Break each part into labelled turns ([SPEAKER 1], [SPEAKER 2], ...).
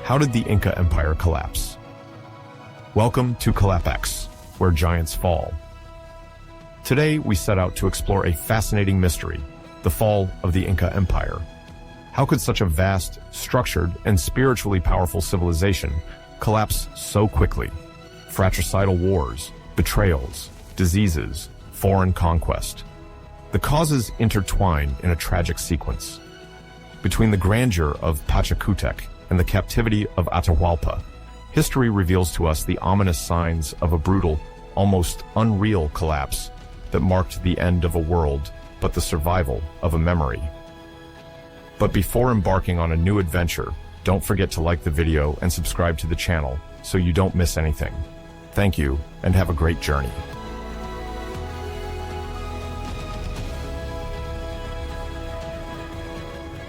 [SPEAKER 1] How did the Inca Empire collapse? Welcome to CollapX, where giants fall. Today, we set out to explore a fascinating mystery, the fall of the Inca Empire. How could such a vast, structured, and spiritually powerful civilization collapse so quickly? Fratricidal wars, betrayals, diseases, foreign conquest. The causes intertwine in a tragic sequence. Between the grandeur of Pachacutec and the captivity of Atahualpa, history reveals to us the ominous signs of a brutal, almost unreal collapse that marked the end of a world, but the survival of a memory. But before embarking on a new adventure, don't forget to like the video and subscribe to the channel so you don't miss anything. Thank you, and have a great journey.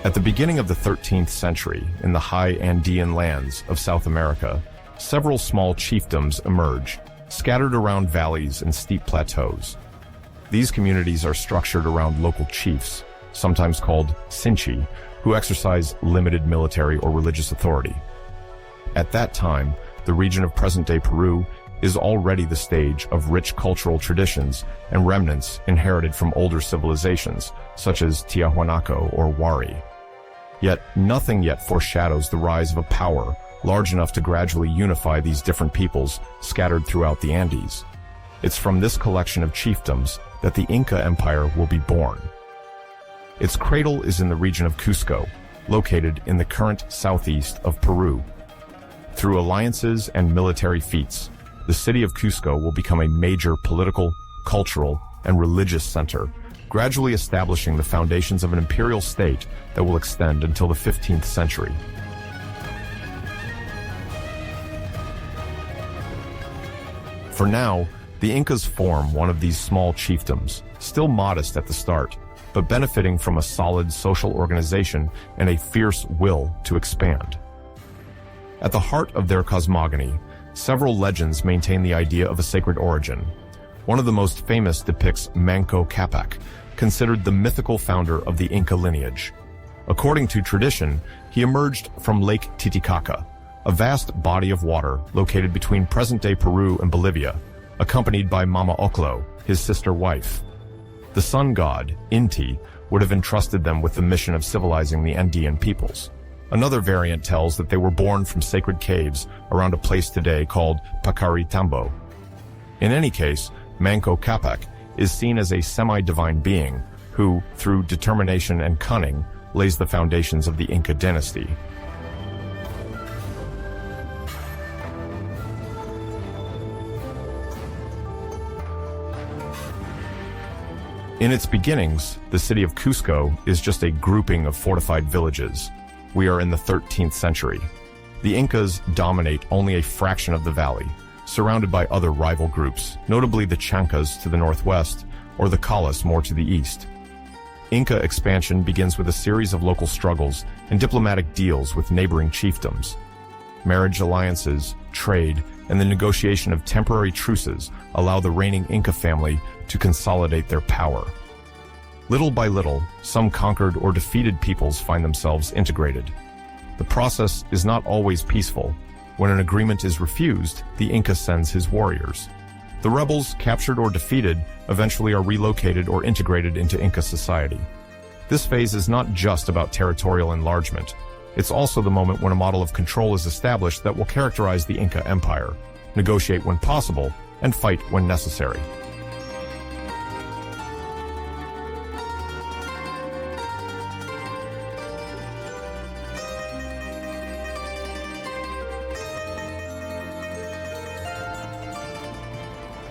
[SPEAKER 1] At the beginning of the 13th century, in the high Andean lands of South America, several small chiefdoms emerge, scattered around valleys and steep plateaus. These communities are structured around local chiefs, sometimes called Sinchi, who exercise limited military or religious authority. At that time, the region of present-day Peru is already the stage of rich cultural traditions and remnants inherited from older civilizations, such as Tiahuanaco or Wari. Yet nothing yet foreshadows the rise of a power large enough to gradually unify these different peoples scattered throughout the Andes. It's from this collection of chiefdoms that the Inca Empire will be born. Its cradle is in the region of Cusco, located in the current southeast of Peru. Through alliances and military feats, the city of Cusco will become a major political, cultural, and religious center, gradually establishing the foundations of an imperial state that will extend until the 15th century. For now, the Incas form one of these small chiefdoms, still modest at the start, but benefiting from a solid social organization and a fierce will to expand. At the heart of their cosmogony, several legends maintain the idea of a sacred origin. One of the most famous depicts Manco Capac, considered the mythical founder of the Inca lineage. According to tradition, he emerged from Lake Titicaca, a vast body of water located between present-day Peru and Bolivia, accompanied by Mama Oclo, his sister wife. The sun god, Inti, would have entrusted them with the mission of civilizing the Andean peoples. Another variant tells that they were born from sacred caves around a place today called Pacaritambo. In any case, Manco Capac is seen as a semi-divine being who, through determination and cunning, lays the foundations of the Inca dynasty. In its beginnings, the city of Cusco is just a grouping of fortified villages. We are in the 13th century. The Incas dominate only a fraction of the valley, surrounded by other rival groups, notably the Chancas to the northwest, or the Collas more to the east. Inca expansion begins with a series of local struggles and diplomatic deals with neighboring chiefdoms. Marriage alliances, trade, and the negotiation of temporary truces allow the reigning Inca family to consolidate their power. Little by little, some conquered or defeated peoples find themselves integrated. The process is not always peaceful. When an agreement is refused, the Inca sends his warriors. The rebels, captured or defeated, eventually are relocated or integrated into Inca society. This phase is not just about territorial enlargement. It's also the moment when a model of control is established that will characterize the Inca Empire, negotiate when possible, and fight when necessary.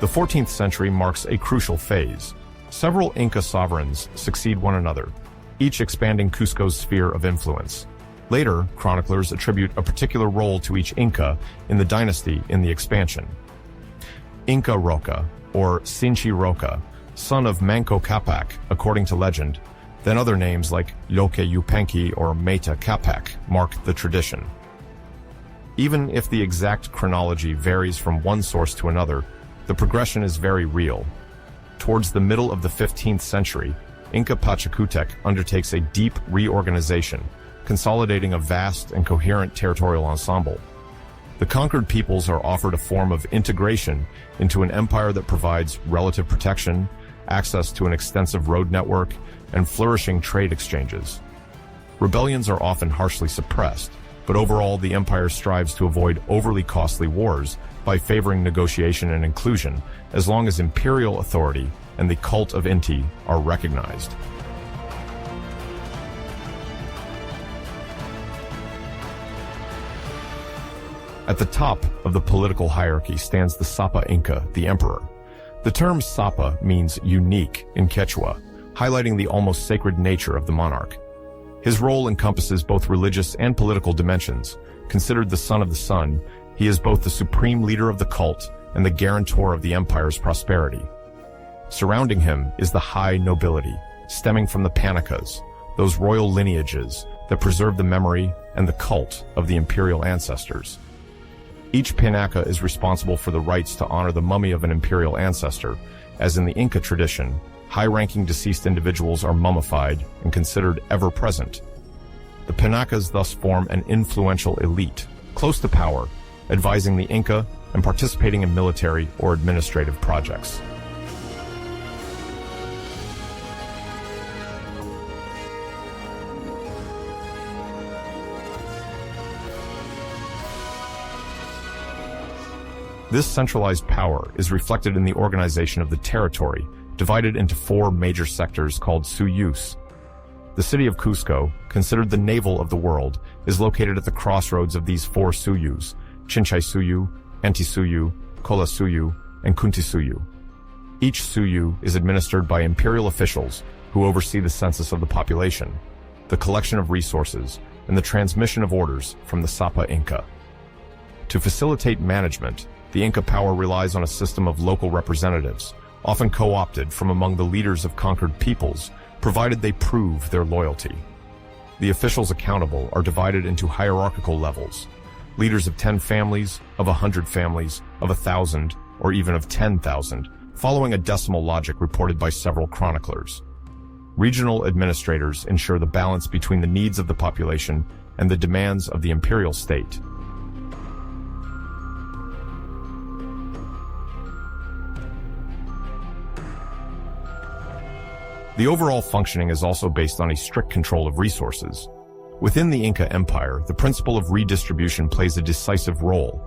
[SPEAKER 1] The 14th century marks a crucial phase. Several Inca sovereigns succeed one another, each expanding Cusco's sphere of influence. Later, chroniclers attribute a particular role to each Inca in the dynasty in the expansion. Inca Roca, or Sinchi Roca, son of Manco Capac, according to legend, then other names like Loque Yupanqui or Meta Capac mark the tradition. Even if the exact chronology varies from one source to another, the progression is very real. Towards the middle of the 15th century, Inca Pachacutec undertakes a deep reorganization, consolidating a vast and coherent territorial ensemble. The conquered peoples are offered a form of integration into an empire that provides relative protection, access to an extensive road network, and flourishing trade exchanges. Rebellions are often harshly suppressed, but overall the empire strives to avoid overly costly wars by favoring negotiation and inclusion, as long as imperial authority and the cult of Inti are recognized. At the top of the political hierarchy stands the Sapa Inca, the emperor. The term Sapa means unique in Quechua, highlighting the almost sacred nature of the monarch. His role encompasses both religious and political dimensions. Considered the son of the sun, he is both the supreme leader of the cult and the guarantor of the empire's prosperity. Surrounding him is the high nobility, stemming from the Panicas, those royal lineages that preserve the memory and the cult of the imperial ancestors. Each Panaca is responsible for the rites to honor the mummy of an imperial ancestor. As in the Inca tradition, high-ranking deceased individuals are mummified and considered ever-present. The Panacas thus form an influential elite, close to power, advising the Inca and participating in military or administrative projects. This centralized power is reflected in the organization of the territory, divided into 4 major sectors called suyus. The city of Cusco, considered the navel of the world, is located at the crossroads of these 4 suyus: Chinchay Suyu, Antisuyu, Kola Suyu, and Kunti Suyu. Each suyu is administered by imperial officials who oversee the census of the population, the collection of resources, and the transmission of orders from the Sapa Inca. To facilitate management, the Inca power relies on a system of local representatives, often co-opted from among the leaders of conquered peoples, provided they prove their loyalty. The officials accountable are divided into hierarchical levels: leaders of 10 families, of 100 families, of 1,000, or even of 10,000, following a decimal logic reported by several chroniclers. Regional administrators ensure the balance between the needs of the population and the demands of the imperial state. The overall functioning is also based on a strict control of resources. Within the Inca Empire, the principle of redistribution plays a decisive role.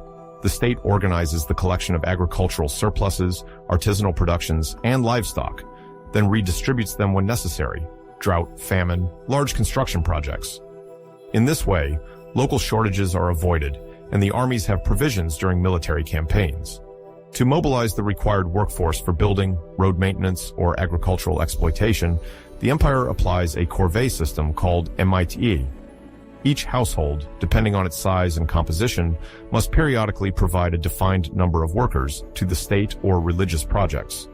[SPEAKER 1] The state organizes the collection of agricultural surpluses, artisanal productions, and livestock, then redistributes them when necessary: drought, famine, large construction projects. In this way, local shortages are avoided, and the armies have provisions during military campaigns. To mobilize the required workforce for building, road maintenance, or agricultural exploitation, the empire applies a corvée system called MITE. Each household, depending on its size and composition, must periodically provide a defined number of workers to the state or religious projects.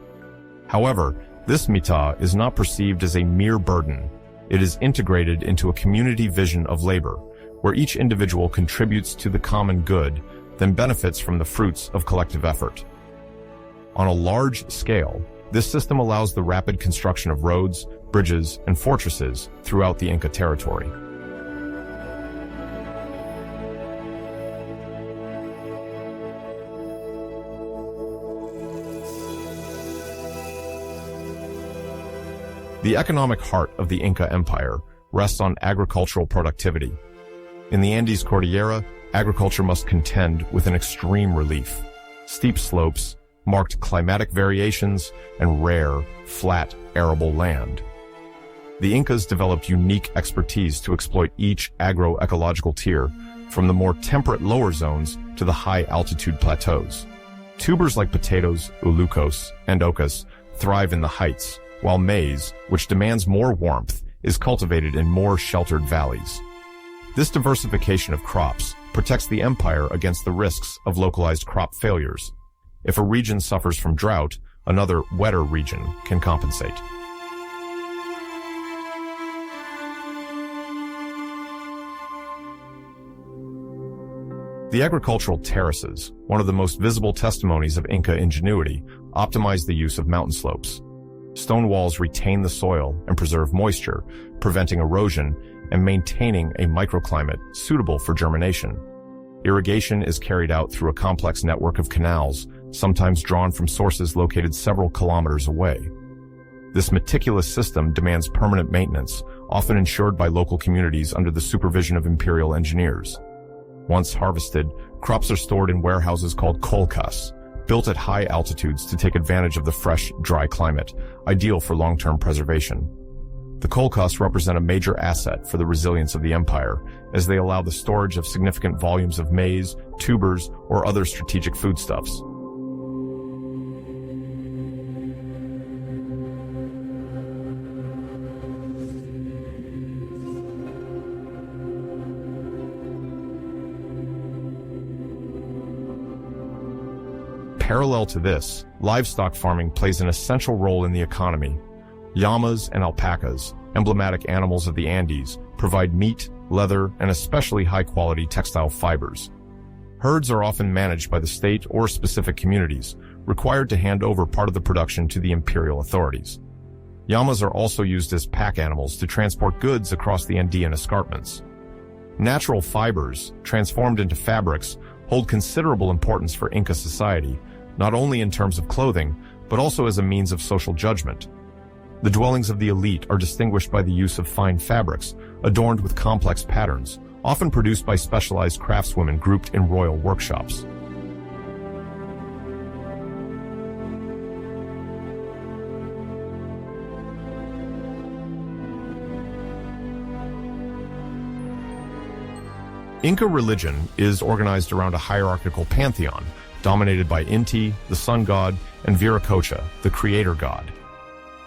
[SPEAKER 1] However, this mita is not perceived as a mere burden. It is integrated into a community vision of labor, where each individual contributes to the common good, then benefits from the fruits of collective effort. On a large scale, this system allows the rapid construction of roads, bridges, and fortresses throughout the Inca territory. The economic heart of the Inca Empire rests on agricultural productivity. In the Andes Cordillera, agriculture must contend with an extreme relief: steep slopes, marked climatic variations, and rare, flat, arable land. The Incas developed unique expertise to exploit each agroecological tier, from the more temperate lower zones to the high-altitude plateaus. Tubers like potatoes, ulucos, and ocas thrive in the heights, while maize, which demands more warmth, is cultivated in more sheltered valleys. This diversification of crops protects the empire against the risks of localized crop failures. If a region suffers from drought, another wetter region can compensate. The agricultural terraces, one of the most visible testimonies of Inca ingenuity, optimize the use of mountain slopes. Stone walls retain the soil and preserve moisture, preventing erosion and maintaining a microclimate suitable for germination. Irrigation is carried out through a complex network of canals, sometimes drawn from sources located several kilometers away. This meticulous system demands permanent maintenance, often ensured by local communities under the supervision of imperial engineers. Once harvested, crops are stored in warehouses called kolkas, built at high altitudes to take advantage of the fresh, dry climate, ideal for long-term preservation. The kolkas represent a major asset for the resilience of the empire, as they allow the storage of significant volumes of maize, tubers, or other strategic foodstuffs. Parallel to this, livestock farming plays an essential role in the economy. Llamas and alpacas, emblematic animals of the Andes, provide meat, leather, and especially high-quality textile fibers. Herds are often managed by the state or specific communities, required to hand over part of the production to the imperial authorities. Llamas are also used as pack animals to transport goods across the Andean escarpments. Natural fibers, transformed into fabrics, hold considerable importance for Inca society, not only in terms of clothing, but also as a means of social judgment. The dwellings of the elite are distinguished by the use of fine fabrics, adorned with complex patterns, often produced by specialized craftswomen grouped in royal workshops. Inca religion is organized around a hierarchical pantheon, dominated by Inti, the sun god, and Viracocha, the creator god.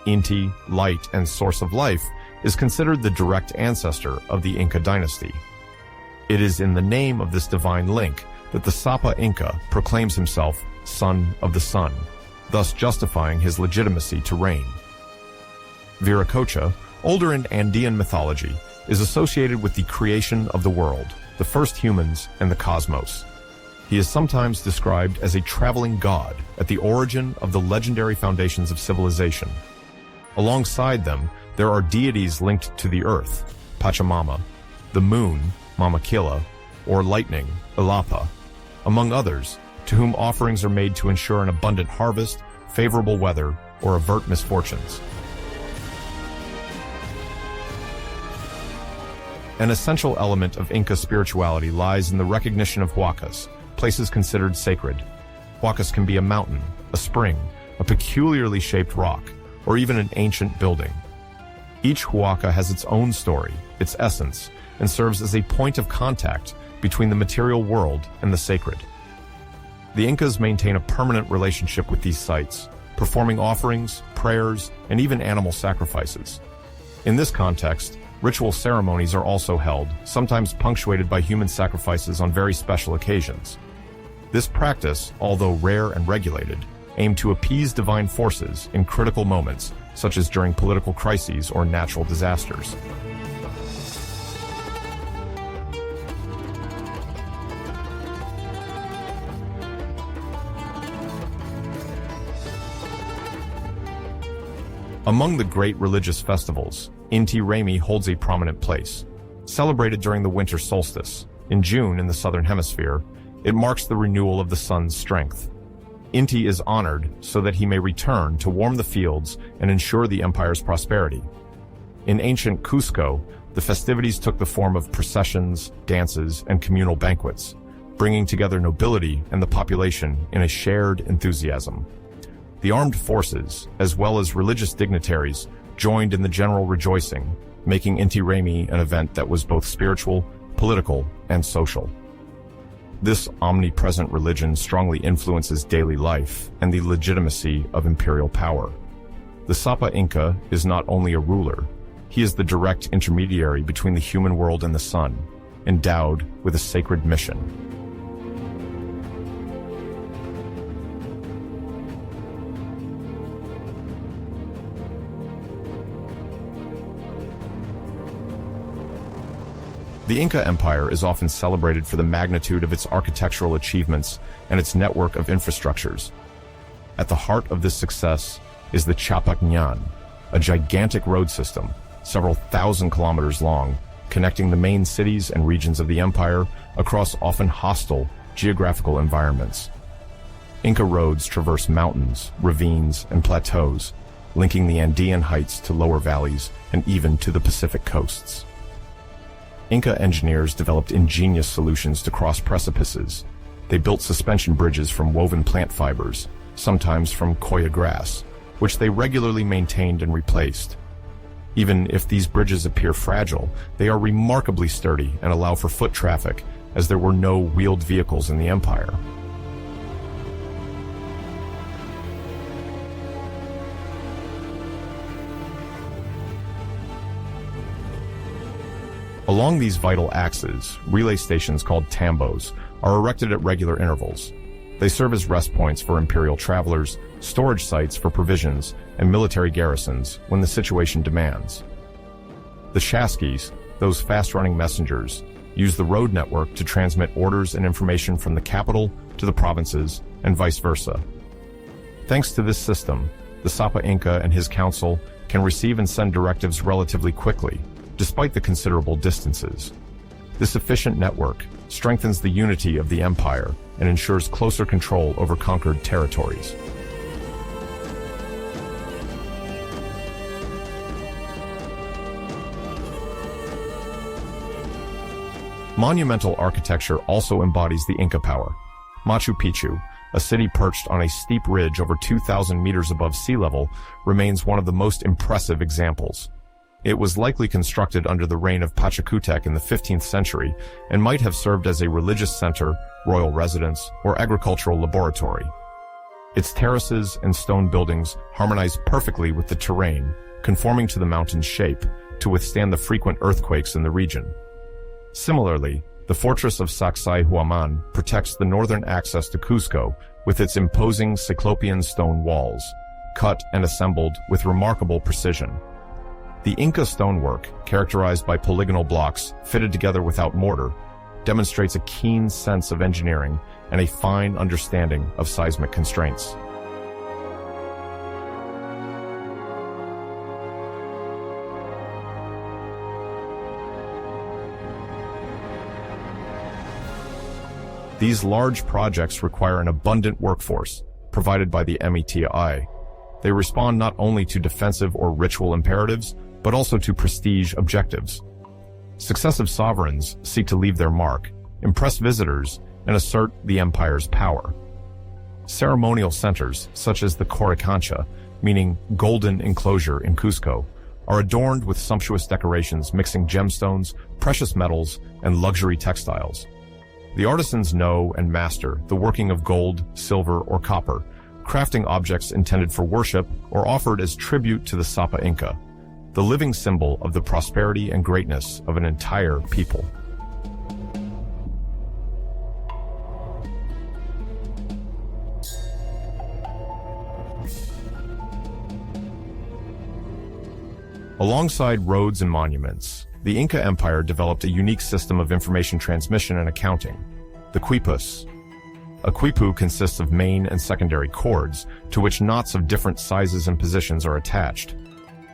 [SPEAKER 1] Inti, light and source of life, is considered the direct ancestor of the Inca dynasty. It is in the name of this divine link that the Sapa Inca proclaims himself son of the sun, thus justifying his legitimacy to reign. Viracocha, older in Andean mythology, is associated with the creation of the world, the first humans, and the cosmos. He is sometimes described as a traveling god at the origin of the legendary foundations of civilization. Alongside them, there are deities linked to the earth, Pachamama, the moon, Mama Killa, or lightning, Ilapa, among others, to whom offerings are made to ensure an abundant harvest, favorable weather, or avert misfortunes. An essential element of Inca spirituality lies in the recognition of huacas, places considered sacred. Huacas can be a mountain, a spring, a peculiarly shaped rock, or even an ancient building. Each huaca has its own story, its essence, and serves as a point of contact between the material world and the sacred. The Incas maintain a permanent relationship with these sites, performing offerings, prayers, and even animal sacrifices. In this context, ritual ceremonies are also held, sometimes punctuated by human sacrifices on very special occasions. This practice, although rare and regulated, aimed to appease divine forces in critical moments, such as during political crises or natural disasters. Among the great religious festivals, Inti Raymi holds a prominent place. Celebrated during the winter solstice, in June in the southern hemisphere, it marks the renewal of the sun's strength. Inti is honored so that he may return to warm the fields and ensure the empire's prosperity. In ancient Cusco, the festivities took the form of processions, dances, and communal banquets, bringing together nobility and the population in a shared enthusiasm. The armed forces, as well as religious dignitaries, joined in the general rejoicing, making Inti Raymi an event that was both spiritual, political, and social. This omnipresent religion strongly influences daily life and the legitimacy of imperial power. The Sapa Inca is not only a ruler, he is the direct intermediary between the human world and the sun, endowed with a sacred mission. The Inca Empire is often celebrated for the magnitude of its architectural achievements and its network of infrastructures. At the heart of this success is the Chapakñan, a gigantic road system, several thousand kilometers long, connecting the main cities and regions of the empire across often hostile geographical environments. Inca roads traverse mountains, ravines, and plateaus, linking the Andean heights to lower valleys and even to the Pacific coasts. Inca engineers developed ingenious solutions to cross precipices. They built suspension bridges from woven plant fibers, sometimes from coya grass, which they regularly maintained and replaced. Even if these bridges appear fragile, they are remarkably sturdy and allow for foot traffic, as there were no wheeled vehicles in the empire. Along these vital axes, relay stations called tambos are erected at regular intervals. They serve as rest points for imperial travelers, storage sites for provisions, and military garrisons when the situation demands. The chasquis, those fast-running messengers, use the road network to transmit orders and information from the capital to the provinces and vice versa. Thanks to this system, the Sapa Inca and his council can receive and send directives relatively quickly, despite the considerable distances. This efficient network strengthens the unity of the empire and ensures closer control over conquered territories. Monumental architecture also embodies the Inca power. Machu Picchu, a city perched on a steep ridge over 2,000 meters above sea level, remains one of the most impressive examples. It was likely constructed under the reign of Pachacutec in the 15th century and might have served as a religious center, royal residence, or agricultural laboratory. Its terraces and stone buildings harmonize perfectly with the terrain, conforming to the mountain's shape to withstand the frequent earthquakes in the region. Similarly, the fortress of Sacsayhuaman protects the northern access to Cusco with its imposing cyclopean stone walls, cut and assembled with remarkable precision. The Inca stonework, characterized by polygonal blocks fitted together without mortar, demonstrates a keen sense of engineering and a fine understanding of seismic constraints. These large projects require an abundant workforce, provided by the METI. They respond not only to defensive or ritual imperatives, but also to prestige objectives. Successive sovereigns seek to leave their mark, impress visitors, and assert the empire's power. Ceremonial centers, such as the Coricancha, meaning golden enclosure in Cusco, are adorned with sumptuous decorations mixing gemstones, precious metals, and luxury textiles. The artisans know and master the working of gold, silver, or copper, crafting objects intended for worship or offered as tribute to the Sapa Inca, the living symbol of the prosperity and greatness of an entire people. Alongside roads and monuments, the Inca Empire developed a unique system of information transmission and accounting, the quipus. A quipu consists of main and secondary cords to which knots of different sizes and positions are attached.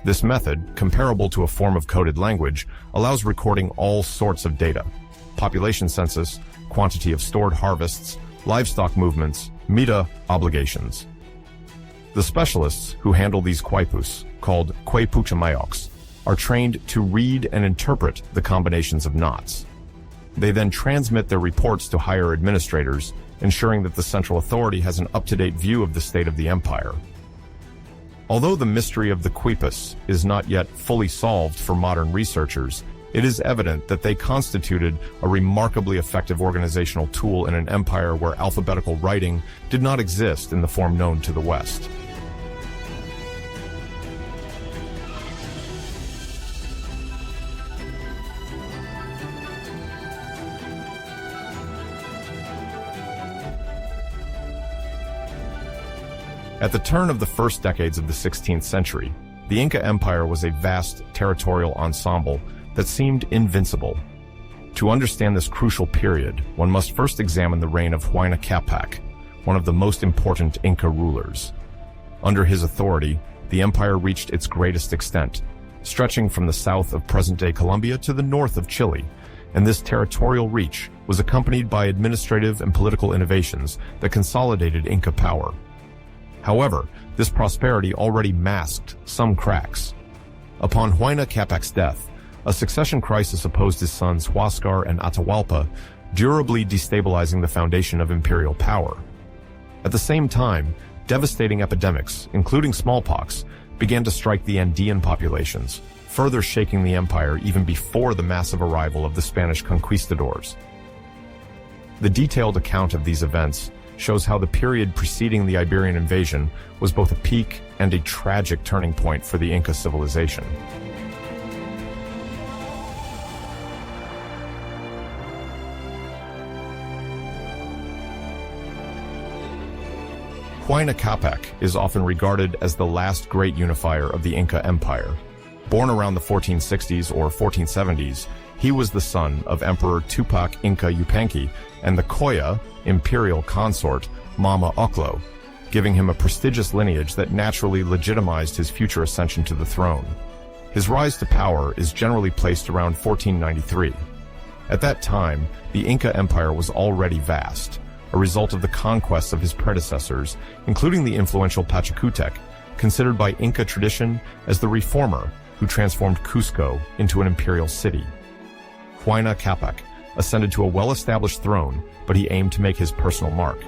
[SPEAKER 1] This method, comparable to a form of coded language, allows recording all sorts of data: population census, quantity of stored harvests, livestock movements, mita obligations. The specialists who handle these quipus, called quepuchamayocs, are trained to read and interpret the combinations of knots. They then transmit their reports to higher administrators, ensuring that the central authority has an up-to-date view of the state of the empire. Although the mystery of the quipus is not yet fully solved for modern researchers, it is evident that they constituted a remarkably effective organizational tool in an empire where alphabetical writing did not exist in the form known to the West. At the turn of the first decades of the 16th century, the Inca Empire was a vast territorial ensemble that seemed invincible. To understand this crucial period, one must first examine the reign of Huayna Capac, one of the most important Inca rulers. Under his authority, the empire reached its greatest extent, stretching from the south of present-day Colombia to the north of Chile, and this territorial reach was accompanied by administrative and political innovations that consolidated Inca power. However, this prosperity already masked some cracks. Upon Huayna Capac's death, a succession crisis opposed his sons Huáscar and Atahualpa, durably destabilizing the foundation of imperial power. At the same time, devastating epidemics, including smallpox, began to strike the Andean populations, further shaking the empire even before the massive arrival of the Spanish conquistadors. The detailed account of these events shows how the period preceding the Iberian invasion was both a peak and a tragic turning point for the Inca civilization. Huayna Capac is often regarded as the last great unifier of the Inca Empire. Born around the 1460s or 1470s, he was the son of Emperor Tupac Inca Yupanqui and the Coya imperial consort Mama Oclo, giving him a prestigious lineage that naturally legitimized his future ascension to the throne. His rise to power is generally placed around 1493. At that time, the Inca Empire was already vast, a result of the conquests of his predecessors, including the influential Pachacutec, considered by Inca tradition as the reformer who transformed Cusco into an imperial city. Huayna Capac ascended to a well-established throne, but he aimed to make his personal mark.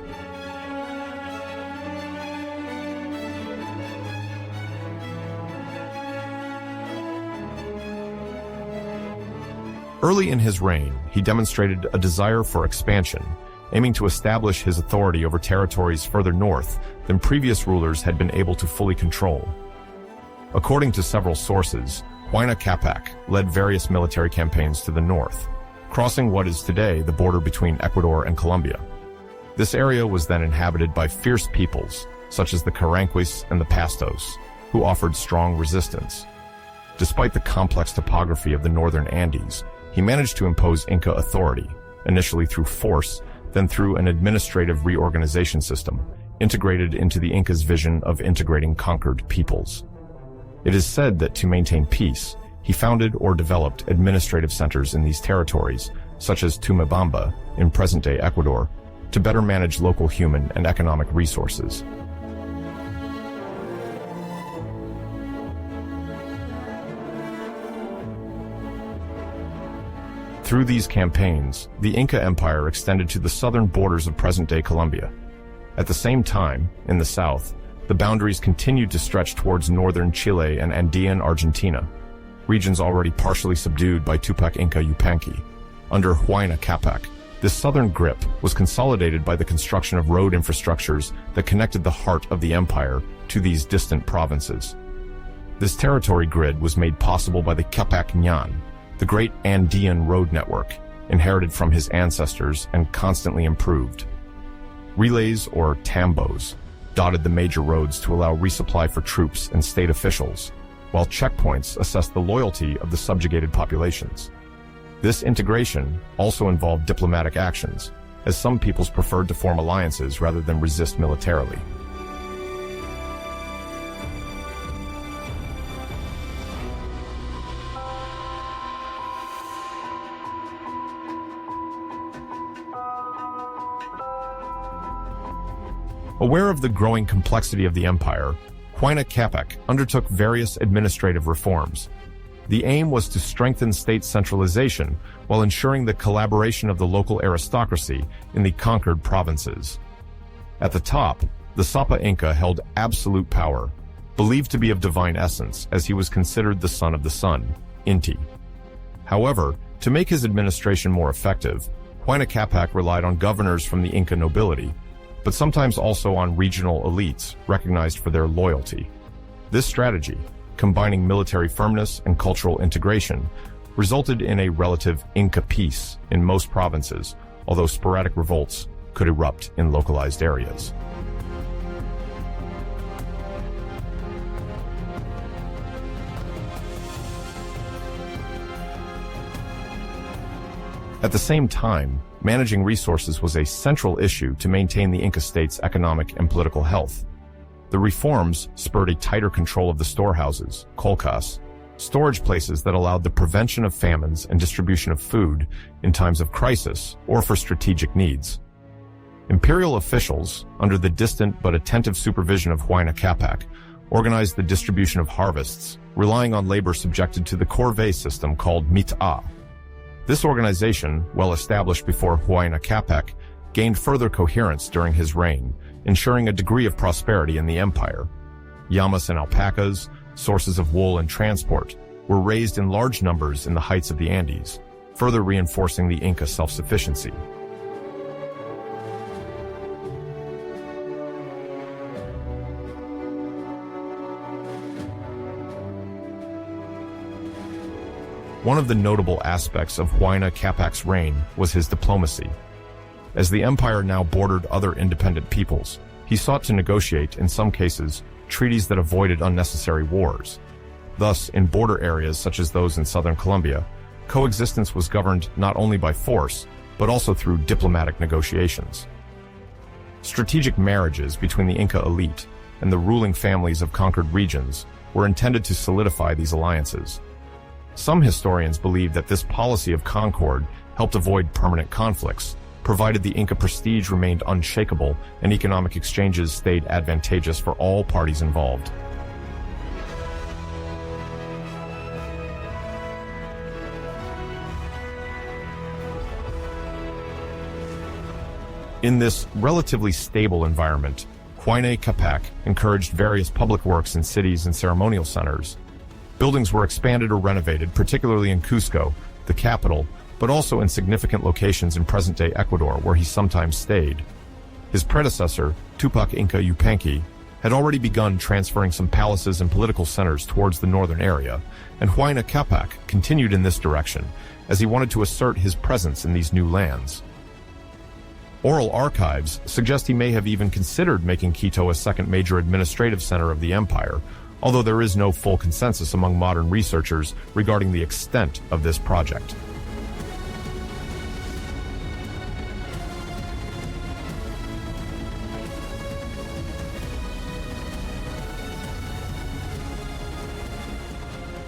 [SPEAKER 1] Early in his reign, he demonstrated a desire for expansion, aiming to establish his authority over territories further north than previous rulers had been able to fully control. According to several sources, Huayna Capac led various military campaigns to the north, crossing what is today the border between Ecuador and Colombia. This area was then inhabited by fierce peoples, such as the Chasquis and the Pastos, who offered strong resistance. Despite the complex topography of the northern Andes, he managed to impose Inca authority, initially through force, then through an administrative reorganization system, integrated into the Inca's vision of integrating conquered peoples. It is said that to maintain peace, he founded or developed administrative centers in these territories, such as Tumabamba in present-day Ecuador, to better manage local human and economic resources. Through these campaigns, the Inca Empire extended to the southern borders of present-day Colombia. At the same time, in the south, the boundaries continued to stretch towards northern Chile and Andean Argentina, regions already partially subdued by Tupac Inca Yupanqui. Under Huayna Capac, this southern grip was consolidated by the construction of road infrastructures that connected the heart of the empire to these distant provinces. This territory grid was made possible by the Capac Ñan, the great Andean road network, inherited from his ancestors and constantly improved. Relays, or tambos, dotted the major roads to allow resupply for troops and state officials, while checkpoints assessed the loyalty of the subjugated populations. This integration also involved diplomatic actions, as some peoples preferred to form alliances rather than resist militarily. Aware of the growing complexity of the empire, Huayna Capac undertook various administrative reforms. The aim was to strengthen state centralization while ensuring the collaboration of the local aristocracy in the conquered provinces. At the top, the Sapa Inca held absolute power, believed to be of divine essence as he was considered the son of the sun, Inti. However, to make his administration more effective, Huayna Capac relied on governors from the Inca nobility, but sometimes also on regional elites recognized for their loyalty. This strategy, combining military firmness and cultural integration, resulted in a relative Inca peace in most provinces, although sporadic revolts could erupt in localized areas. At the same time, managing resources was a central issue to maintain the Inca state's economic and political health. The reforms spurred a tighter control of the storehouses, kolkas, storage places that allowed the prevention of famines and distribution of food in times of crisis or for strategic needs. Imperial officials, under the distant but attentive supervision of Huayna Capac, organized the distribution of harvests, relying on labor subjected to the corvée system called mit'a. This organization, well established before Huayna Capac, gained further coherence during his reign, ensuring a degree of prosperity in the empire. Llamas and alpacas, sources of wool and transport, were raised in large numbers in the heights of the Andes, further reinforcing the Inca self-sufficiency. One of the notable aspects of Huayna Capac's reign was his diplomacy. As the empire now bordered other independent peoples, he sought to negotiate, in some cases, treaties that avoided unnecessary wars. Thus, in border areas such as those in southern Colombia, coexistence was governed not only by force, but also through diplomatic negotiations. Strategic marriages between the Inca elite and the ruling families of conquered regions were intended to solidify these alliances. Some historians believe that this policy of concord helped avoid permanent conflicts, provided the Inca prestige remained unshakable and economic exchanges stayed advantageous for all parties involved. In this relatively stable environment, Huayna Capac encouraged various public works in cities and ceremonial centers. Buildings were expanded or renovated, particularly in Cusco, the capital, but also in significant locations in present-day Ecuador, where he sometimes stayed. His predecessor, Tupac Inca Yupanqui, had already begun transferring some palaces and political centers towards the northern area, and Huayna Capac continued in this direction, as he wanted to assert his presence in these new lands. Oral archives suggest he may have even considered making Quito a second major administrative center of the empire, although there is no full consensus among modern researchers regarding the extent of this project.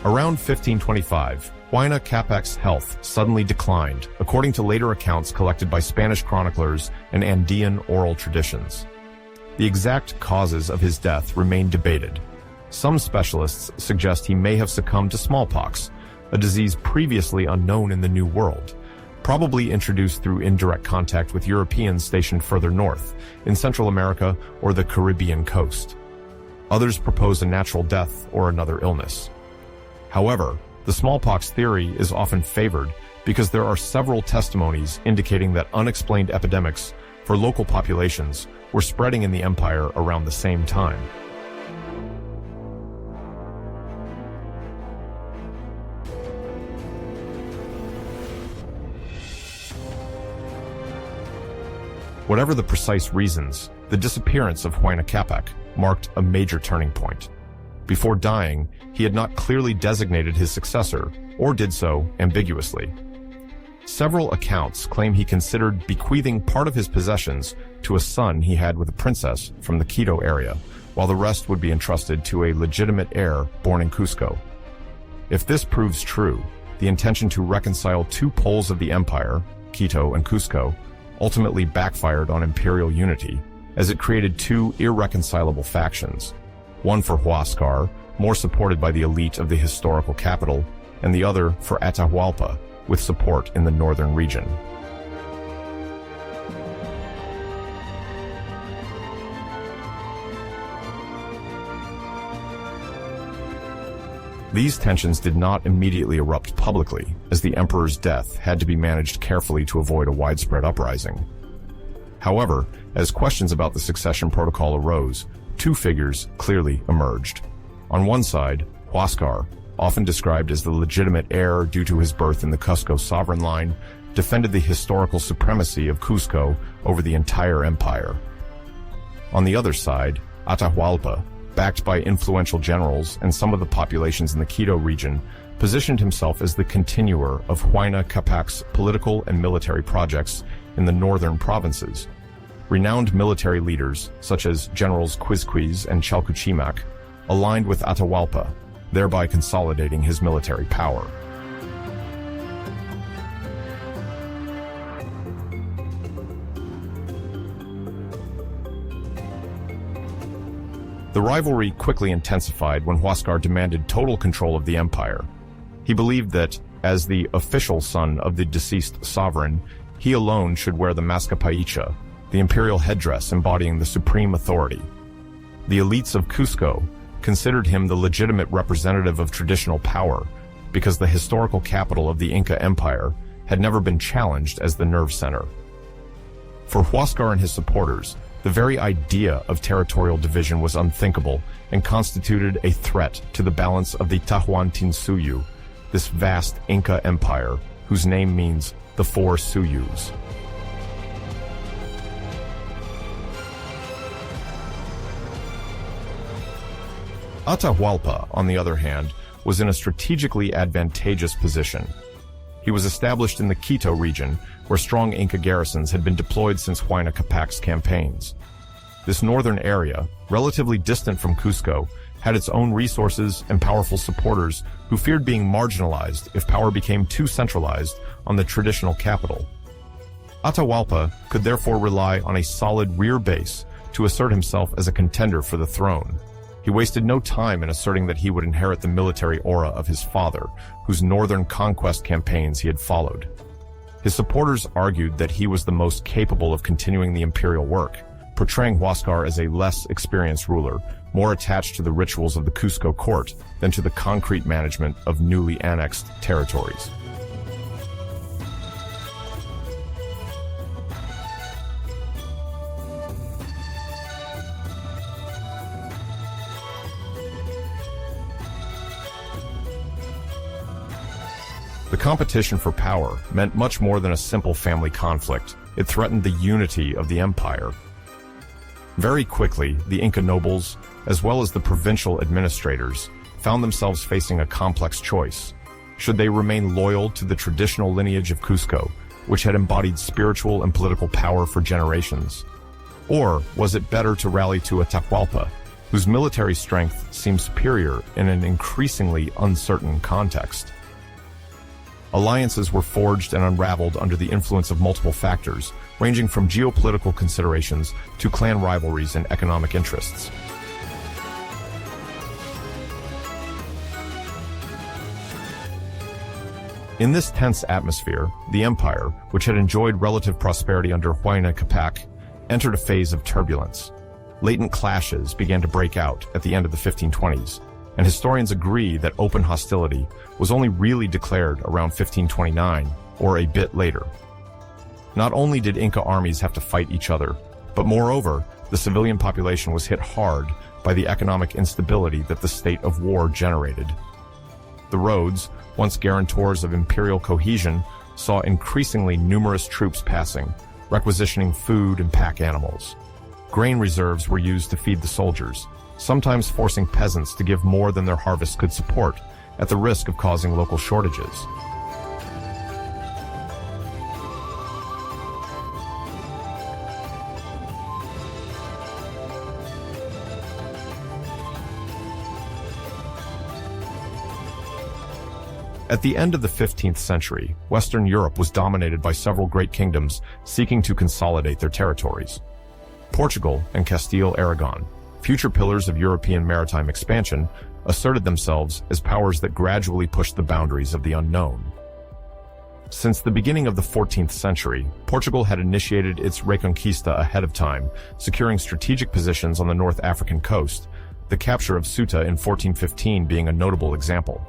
[SPEAKER 1] Around 1525, Huayna Capac's health suddenly declined, according to later accounts collected by Spanish chroniclers and Andean oral traditions. The exact causes of his death remain debated. Some specialists suggest he may have succumbed to smallpox, a disease previously unknown in the New World, probably introduced through indirect contact with Europeans stationed further north, in Central America or the Caribbean coast. Others propose a natural death or another illness. However, the smallpox theory is often favored because there are several testimonies indicating that unexplained epidemics for local populations were spreading in the empire around the same time. Whatever the precise reasons, the disappearance of Huayna Capac marked a major turning point. Before dying, he had not clearly designated his successor, or did so ambiguously. Several accounts claim he considered bequeathing part of his possessions to a son he had with a princess from the Quito area, while the rest would be entrusted to a legitimate heir born in Cusco. If this proves true, the intention to reconcile two poles of the empire, Quito and Cusco, ultimately backfired on imperial unity, as it created two irreconcilable factions, one for Huáscar, more supported by the elite of the historical capital, and the other for Atahualpa, with support in the northern region. These tensions did not immediately erupt publicly, as the emperor's death had to be managed carefully to avoid a widespread uprising. However, as questions about the succession protocol arose, two figures clearly emerged. On one side, Huáscar, often described as the legitimate heir due to his birth in the Cusco sovereign line, defended the historical supremacy of Cusco over the entire empire. On the other side, Atahualpa, backed by influential generals and some of the populations in the Quito region, positioned himself as the continuer of Huayna Capac's political and military projects in the northern provinces. renowned military leaders, such as Generals Chasquis and Chalcuchimac, aligned with Atahualpa, thereby consolidating his military power. The rivalry quickly intensified when Huáscar demanded total control of the empire. He believed that, as the official son of the deceased sovereign, he alone should wear the mascapaicha, the imperial headdress embodying the supreme authority. The elites of Cusco considered him the legitimate representative of traditional power because the historical capital of the Inca Empire had never been challenged as the nerve center. For Huáscar and his supporters, the very idea of territorial division was unthinkable and constituted a threat to the balance of the Tahuantinsuyu, this vast Inca Empire, whose name means the Four Suyus. Atahualpa, on the other hand, was in a strategically advantageous position. He was established in the Quito region, where strong Inca garrisons had been deployed since Huayna Capac's campaigns. This northern area, relatively distant from Cusco, had its own resources and powerful supporters who feared being marginalized if power became too centralized on the traditional capital. Atahualpa could therefore rely on a solid rear base to assert himself as a contender for the throne. He wasted no time in asserting that he would inherit the military aura of his father, whose northern conquest campaigns he had followed. His supporters argued that he was the most capable of continuing the imperial work, portraying Huáscar as a less experienced ruler, more attached to the rituals of the Cusco court than to the concrete management of newly annexed territories. The competition for power meant much more than a simple family conflict. It threatened the unity of the empire. Very quickly, the Inca nobles, as well as the provincial administrators, found themselves facing a complex choice. Should they remain loyal to the traditional lineage of Cusco, which had embodied spiritual and political power for generations? Or was it better to rally to Atahualpa, whose military strength seemed superior in an increasingly uncertain context? Alliances were forged and unraveled under the influence of multiple factors, ranging from geopolitical considerations to clan rivalries and economic interests. In this tense atmosphere, the empire, which had enjoyed relative prosperity under Huayna Capac, entered a phase of turbulence. Latent clashes began to break out at the end of the 1520s, and historians agree that open hostility was only really declared around 1529, or a bit later. Not only did Inca armies have to fight each other, but moreover, the civilian population was hit hard by the economic instability that the state of war generated. The roads, once guarantors of imperial cohesion, saw increasingly numerous troops passing, requisitioning food and pack animals. Grain reserves were used to feed the soldiers, sometimes forcing peasants to give more than their harvest could support, at the risk of causing local shortages. At the end of the 15th century, Western Europe was dominated by several great kingdoms seeking to consolidate their territories. Portugal and Castile-Aragon, future pillars of European maritime expansion, asserted themselves as powers that gradually pushed the boundaries of the unknown. Since the beginning of the 14th century, Portugal had initiated its Reconquista ahead of time, securing strategic positions on the North African coast, the capture of Ceuta in 1415 being a notable example.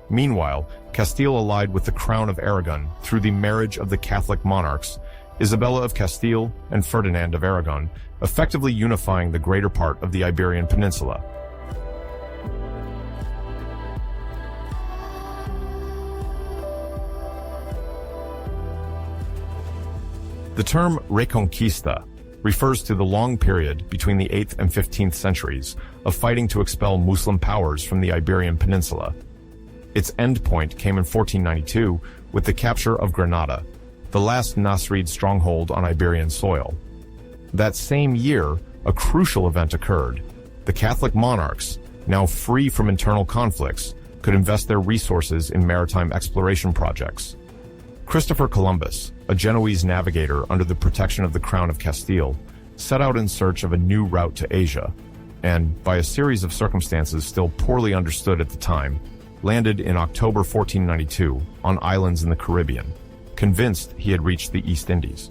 [SPEAKER 1] Meanwhile, Castile allied with the Crown of Aragon through the marriage of the Catholic monarchs, Isabella of Castile and Ferdinand of Aragon, effectively unifying the greater part of the Iberian Peninsula. The term Reconquista refers to the long period between the 8th and 15th centuries of fighting to expel Muslim powers from the Iberian Peninsula. Its endpoint came in 1492 with the capture of Granada, the last Nasrid stronghold on Iberian soil. That same year, a crucial event occurred. The Catholic monarchs, now free from internal conflicts, could invest their resources in maritime exploration projects. Christopher Columbus, a Genoese navigator under the protection of the Crown of Castile, set out in search of a new route to Asia, and, by a series of circumstances still poorly understood at the time, landed in October 1492 on islands in the Caribbean, convinced he had reached the East Indies.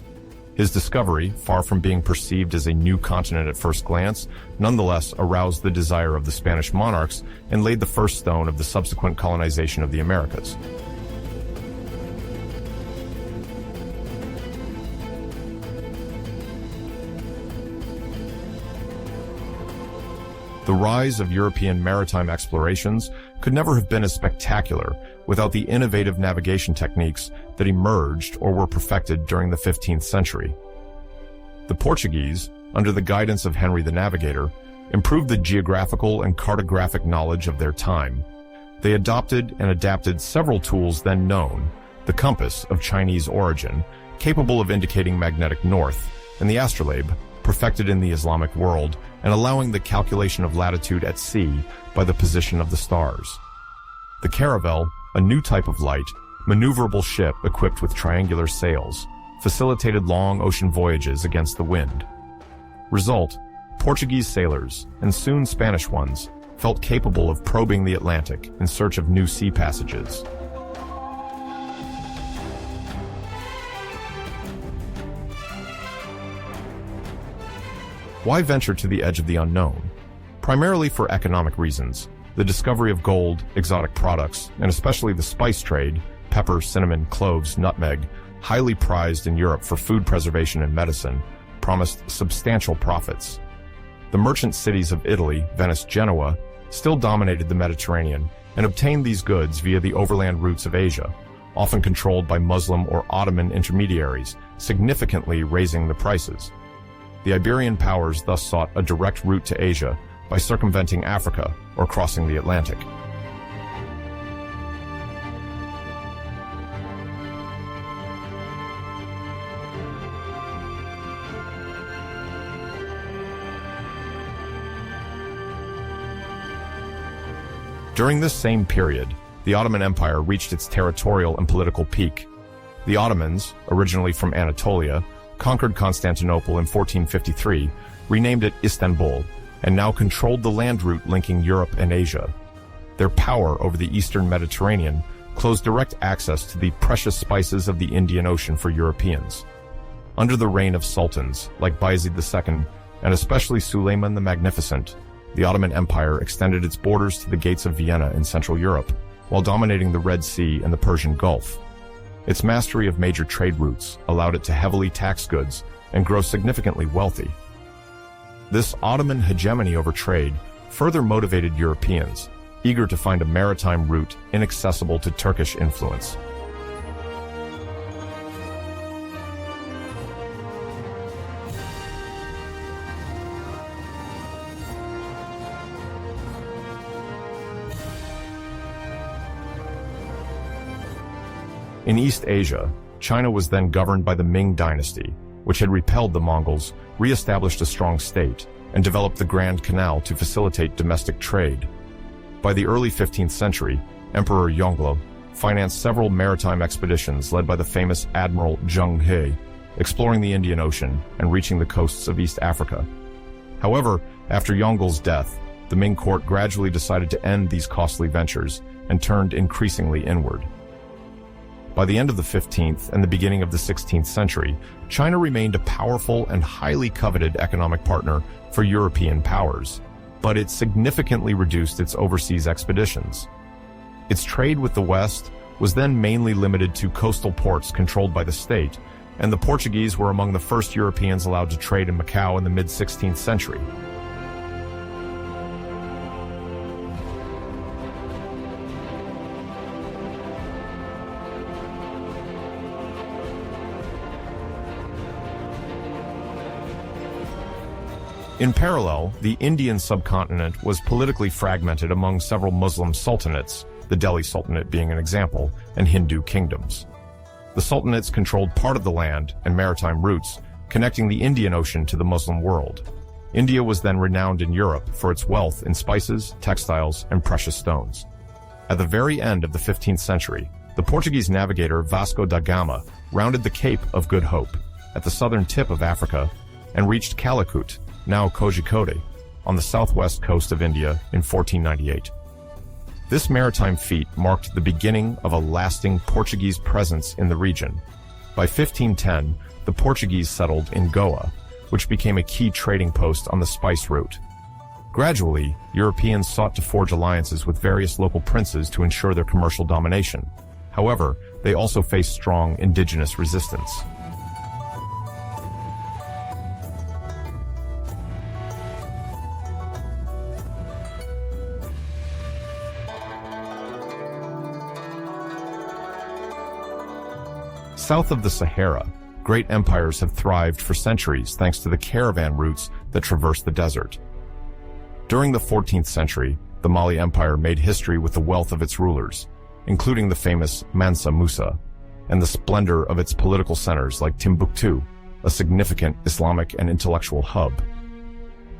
[SPEAKER 1] His discovery, far from being perceived as a new continent at first glance, nonetheless aroused the desire of the Spanish monarchs and laid the first stone of the subsequent colonization of the Americas. The rise of European maritime explorations could never have been as spectacular without the innovative navigation techniques that emerged or were perfected during the 15th century. The Portuguese, under the guidance of Henry the Navigator, improved the geographical and cartographic knowledge of their time. They adopted and adapted several tools then known: the compass, of Chinese origin, capable of indicating magnetic north, and the astrolabe, perfected in the Islamic world and allowing the calculation of latitude at sea by the position of the stars. The caravel, a new type of light, maneuverable ship equipped with triangular sails, facilitated long ocean voyages against the wind. Result: Portuguese sailors, and soon Spanish ones, felt capable of probing the Atlantic in search of new sea passages. Why venture to the edge of the unknown? Primarily for economic reasons. The discovery of gold, exotic products, and especially the spice trade, pepper, cinnamon, cloves, nutmeg, highly prized in Europe for food preservation and medicine, promised substantial profits. The merchant cities of Italy, Venice, Genoa, still dominated the Mediterranean and obtained these goods via the overland routes of Asia, often controlled by Muslim or Ottoman intermediaries, significantly raising the prices. The Iberian powers thus sought a direct route to Asia by circumventing Africa or crossing the Atlantic. During this same period, the Ottoman Empire reached its territorial and political peak. The Ottomans, originally from Anatolia, conquered Constantinople in 1453, renamed it Istanbul, and now controlled the land route linking Europe and Asia. Their power over the eastern Mediterranean closed direct access to the precious spices of the Indian Ocean for Europeans. Under the reign of sultans like Bayezid II, and especially Suleiman the Magnificent, the Ottoman Empire extended its borders to the gates of Vienna in Central Europe, while dominating the Red Sea and the Persian Gulf. Its mastery of major trade routes allowed it to heavily tax goods and grow significantly wealthy. This Ottoman hegemony over trade further motivated Europeans, eager to find a maritime route inaccessible to Turkish influence. In East Asia, China was then governed by the Ming dynasty, which had repelled the Mongols, re-established a strong state, and developed the Grand Canal to facilitate domestic trade. By the early 15th century, Emperor Yongle financed several maritime expeditions led by the famous Admiral Zheng He, exploring the Indian Ocean and reaching the coasts of East Africa. However, after Yongle's death, the Ming court gradually decided to end these costly ventures and turned increasingly inward. By the end of the 15th and the beginning of the 16th century, China remained a powerful and highly coveted economic partner for European powers, but it significantly reduced its overseas expeditions. Its trade with the West was then mainly limited to coastal ports controlled by the state, and the Portuguese were among the first Europeans allowed to trade in Macau in the mid-16th century. In parallel, the Indian subcontinent was politically fragmented among several Muslim sultanates, the Delhi Sultanate being an example, and Hindu kingdoms. The sultanates controlled part of the land and maritime routes, connecting the Indian Ocean to the Muslim world. India was then renowned in Europe for its wealth in spices, textiles, and precious stones. At the very end of the 15th century, the Portuguese navigator Vasco da Gama rounded the Cape of Good Hope at the southern tip of Africa and reached Calicut, now Kozhikode, on the southwest coast of India in 1498. This maritime feat marked the beginning of a lasting Portuguese presence in the region. By 1510, the Portuguese settled in Goa, which became a key trading post on the spice route. Gradually, Europeans sought to forge alliances with various local princes to ensure their commercial domination. However, they also faced strong indigenous resistance. South of the Sahara, great empires have thrived for centuries thanks to the caravan routes that traverse the desert. During the 14th century, the Mali Empire made history with the wealth of its rulers, including the famous Mansa Musa, and the splendor of its political centers like Timbuktu, a significant Islamic and intellectual hub.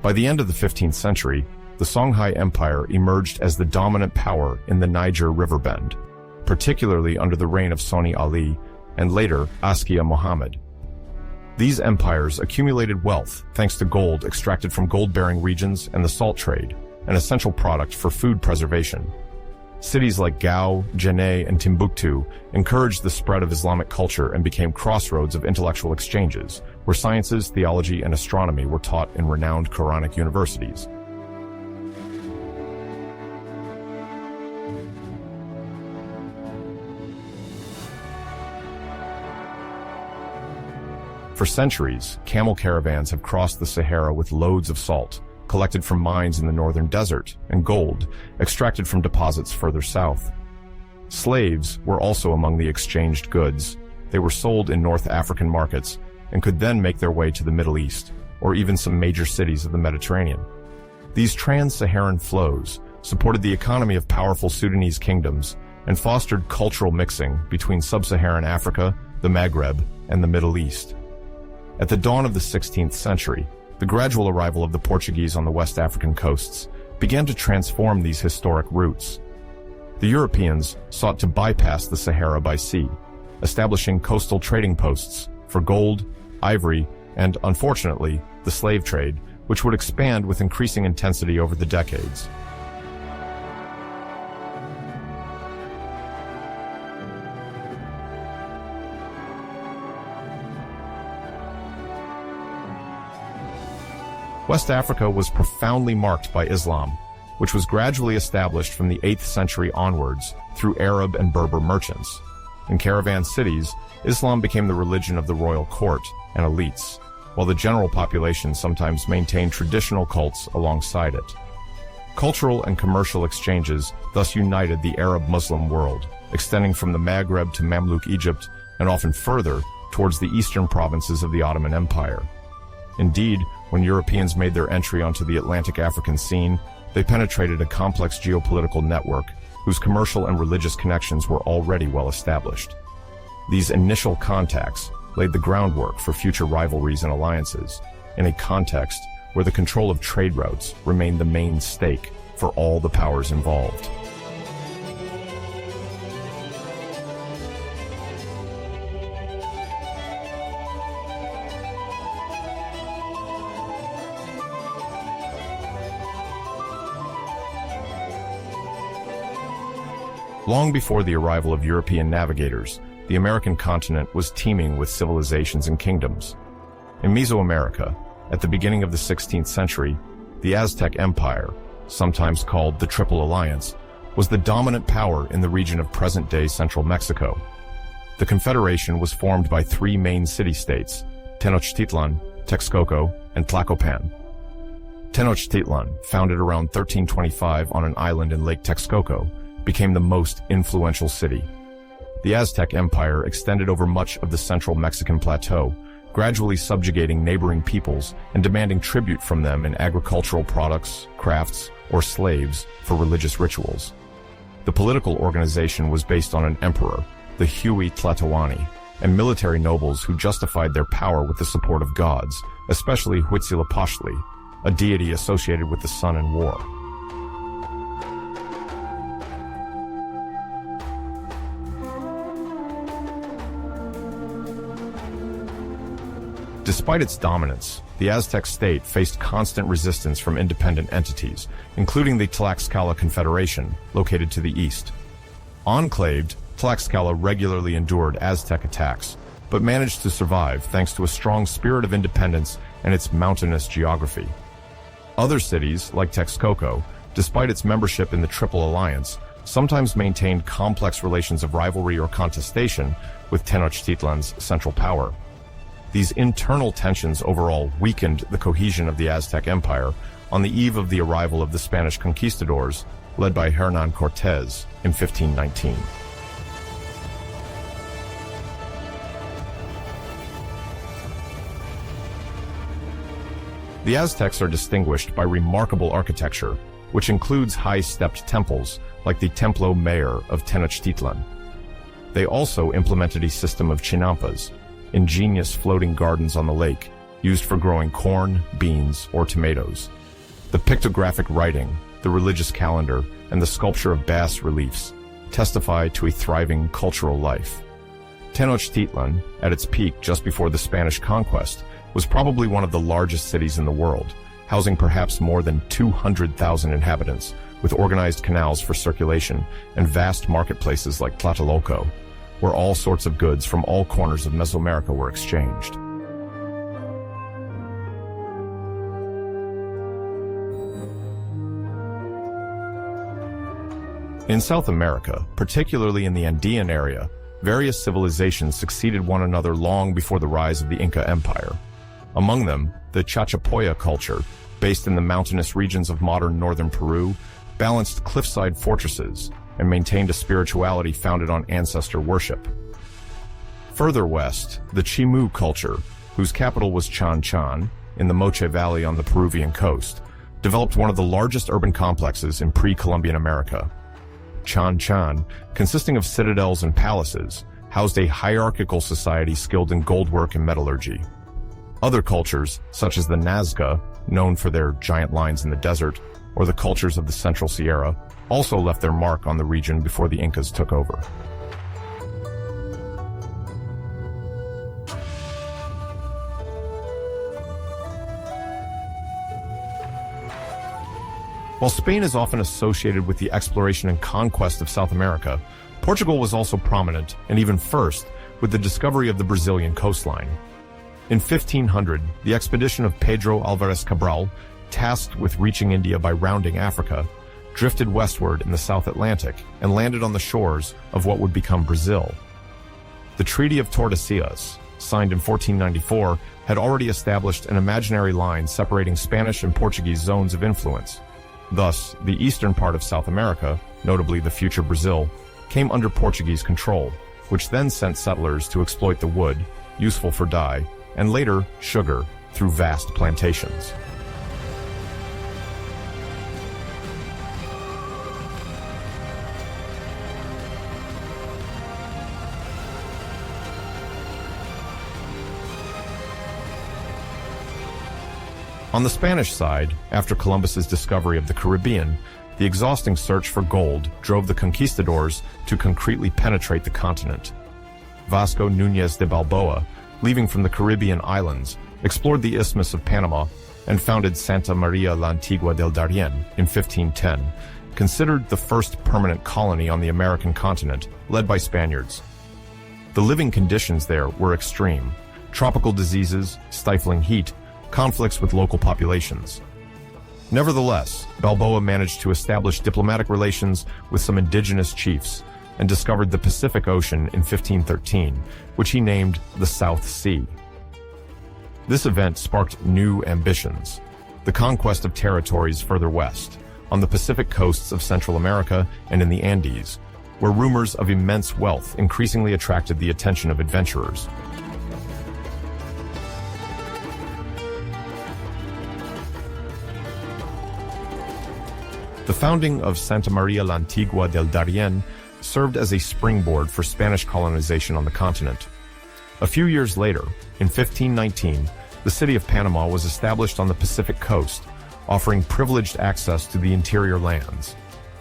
[SPEAKER 1] By the end of the 15th century, the Songhai Empire emerged as the dominant power in the Niger River bend, particularly under the reign of Soni Ali and later Askia Muhammad. These empires accumulated wealth thanks to gold extracted from gold-bearing regions and the salt trade, an essential product for food preservation. Cities like Gao, Djenné, and Timbuktu encouraged the spread of Islamic culture and became crossroads of intellectual exchanges, where sciences, theology, and astronomy were taught in renowned Quranic universities. For centuries, camel caravans have crossed the Sahara with loads of salt, collected from mines in the northern desert, and gold, extracted from deposits further south. Slaves were also among the exchanged goods. They were sold in North African markets and could then make their way to the Middle East, or even some major cities of the Mediterranean. These trans-Saharan flows supported the economy of powerful Sudanese kingdoms and fostered cultural mixing between sub-Saharan Africa, the Maghreb, and the Middle East. At the dawn of the 16th century, the gradual arrival of the Portuguese on the West African coasts began to transform these historic routes. The Europeans sought to bypass the Sahara by sea, establishing coastal trading posts for gold, ivory, and, unfortunately, the slave trade, which would expand with increasing intensity over the decades. West Africa was profoundly marked by Islam, which was gradually established from the 8th century onwards through Arab and Berber merchants. In caravan cities, Islam became the religion of the royal court and elites, while the general population sometimes maintained traditional cults alongside it. Cultural and commercial exchanges thus united the Arab-Muslim world, extending from the Maghreb to Mamluk Egypt and often further towards the eastern provinces of the Ottoman Empire. Indeed, when Europeans made their entry onto the Atlantic African scene, they penetrated a complex geopolitical network whose commercial and religious connections were already well established. These initial contacts laid the groundwork for future rivalries and alliances, in a context where the control of trade routes remained the main stake for all the powers involved. Long before the arrival of European navigators, the American continent was teeming with civilizations and kingdoms. In Mesoamerica, at the beginning of the 16th century, the Aztec Empire, sometimes called the Triple Alliance, was the dominant power in the region of present-day central Mexico. The confederation was formed by three main city-states, Tenochtitlan, Texcoco, and Tlacopan. Tenochtitlan, founded around 1325 on an island in Lake Texcoco, became the most influential city. The Aztec Empire extended over much of the central Mexican plateau, gradually subjugating neighboring peoples and demanding tribute from them in agricultural products, crafts, or slaves for religious rituals. The political organization was based on an emperor, the Huey Tlatoani, and military nobles who justified their power with the support of gods, especially Huitzilopochtli, a deity associated with the sun and war. Despite its dominance, the Aztec state faced constant resistance from independent entities, including the Tlaxcala Confederation, located to the east. Enclaved, Tlaxcala regularly endured Aztec attacks, but managed to survive thanks to a strong spirit of independence and its mountainous geography. Other cities, like Texcoco, despite its membership in the Triple Alliance, sometimes maintained complex relations of rivalry or contestation with Tenochtitlan's central power. These internal tensions overall weakened the cohesion of the Aztec Empire on the eve of the arrival of the Spanish conquistadors, led by Hernán Cortés in 1519. The Aztecs are distinguished by remarkable architecture, which includes high-stepped temples like the Templo Mayor of Tenochtitlan. They also implemented a system of chinampas, ingenious floating gardens on the lake, used for growing corn, beans, or tomatoes. The pictographic writing, the religious calendar, and the sculpture of bas-reliefs testify to a thriving cultural life. Tenochtitlan, at its peak just before the Spanish conquest, was probably one of the largest cities in the world, housing perhaps more than 200,000 inhabitants, with organized canals for circulation and vast marketplaces like Tlatelolco, where all sorts of goods from all corners of Mesoamerica were exchanged. In South America, particularly in the Andean area, various civilizations succeeded one another long before the rise of the Inca Empire. Among them, the Chachapoya culture, based in the mountainous regions of modern northern Peru, balanced cliffside fortresses and maintained a spirituality founded on ancestor worship. Further west, the Chimu culture, whose capital was Chan Chan, in the Moche Valley on the Peruvian coast, developed one of the largest urban complexes in pre-Columbian America. Chan Chan, consisting of citadels and palaces, housed a hierarchical society skilled in goldwork and metallurgy. Other cultures, such as the Nazca, known for their giant lines in the desert, or the cultures of the Central Sierra, also left their mark on the region before the Incas took over. While Spain is often associated with the exploration and conquest of South America, Portugal was also prominent, and even first, with the discovery of the Brazilian coastline. In 1500, the expedition of Pedro Álvares Cabral, tasked with reaching India by rounding Africa, drifted westward in the South Atlantic and landed on the shores of what would become Brazil. The Treaty of Tordesillas, signed in 1494, had already established an imaginary line separating Spanish and Portuguese zones of influence. Thus, the eastern part of South America, notably the future Brazil, came under Portuguese control, which then sent settlers to exploit the wood, useful for dye, and later sugar, through vast plantations. On the Spanish side, after Columbus's discovery of the Caribbean, the exhausting search for gold drove the conquistadors to concretely penetrate the continent. Vasco Núñez de Balboa, leaving from the Caribbean islands, explored the Isthmus of Panama and founded Santa Maria la Antigua del Darién in 1510, considered the first permanent colony on the American continent, led by Spaniards. The living conditions there were extreme: tropical diseases, stifling heat, conflicts with local populations. Nevertheless, Balboa managed to establish diplomatic relations with some indigenous chiefs and discovered the Pacific Ocean in 1513, which he named the South Sea. This event sparked new ambitions: the conquest of territories further west, on the Pacific coasts of Central America and in the Andes, where rumors of immense wealth increasingly attracted the attention of adventurers. The founding of Santa Maria la Antigua del Darién served as a springboard for Spanish colonization on the continent. A few years later, in 1519, the city of Panama was established on the Pacific coast, offering privileged access to the interior lands.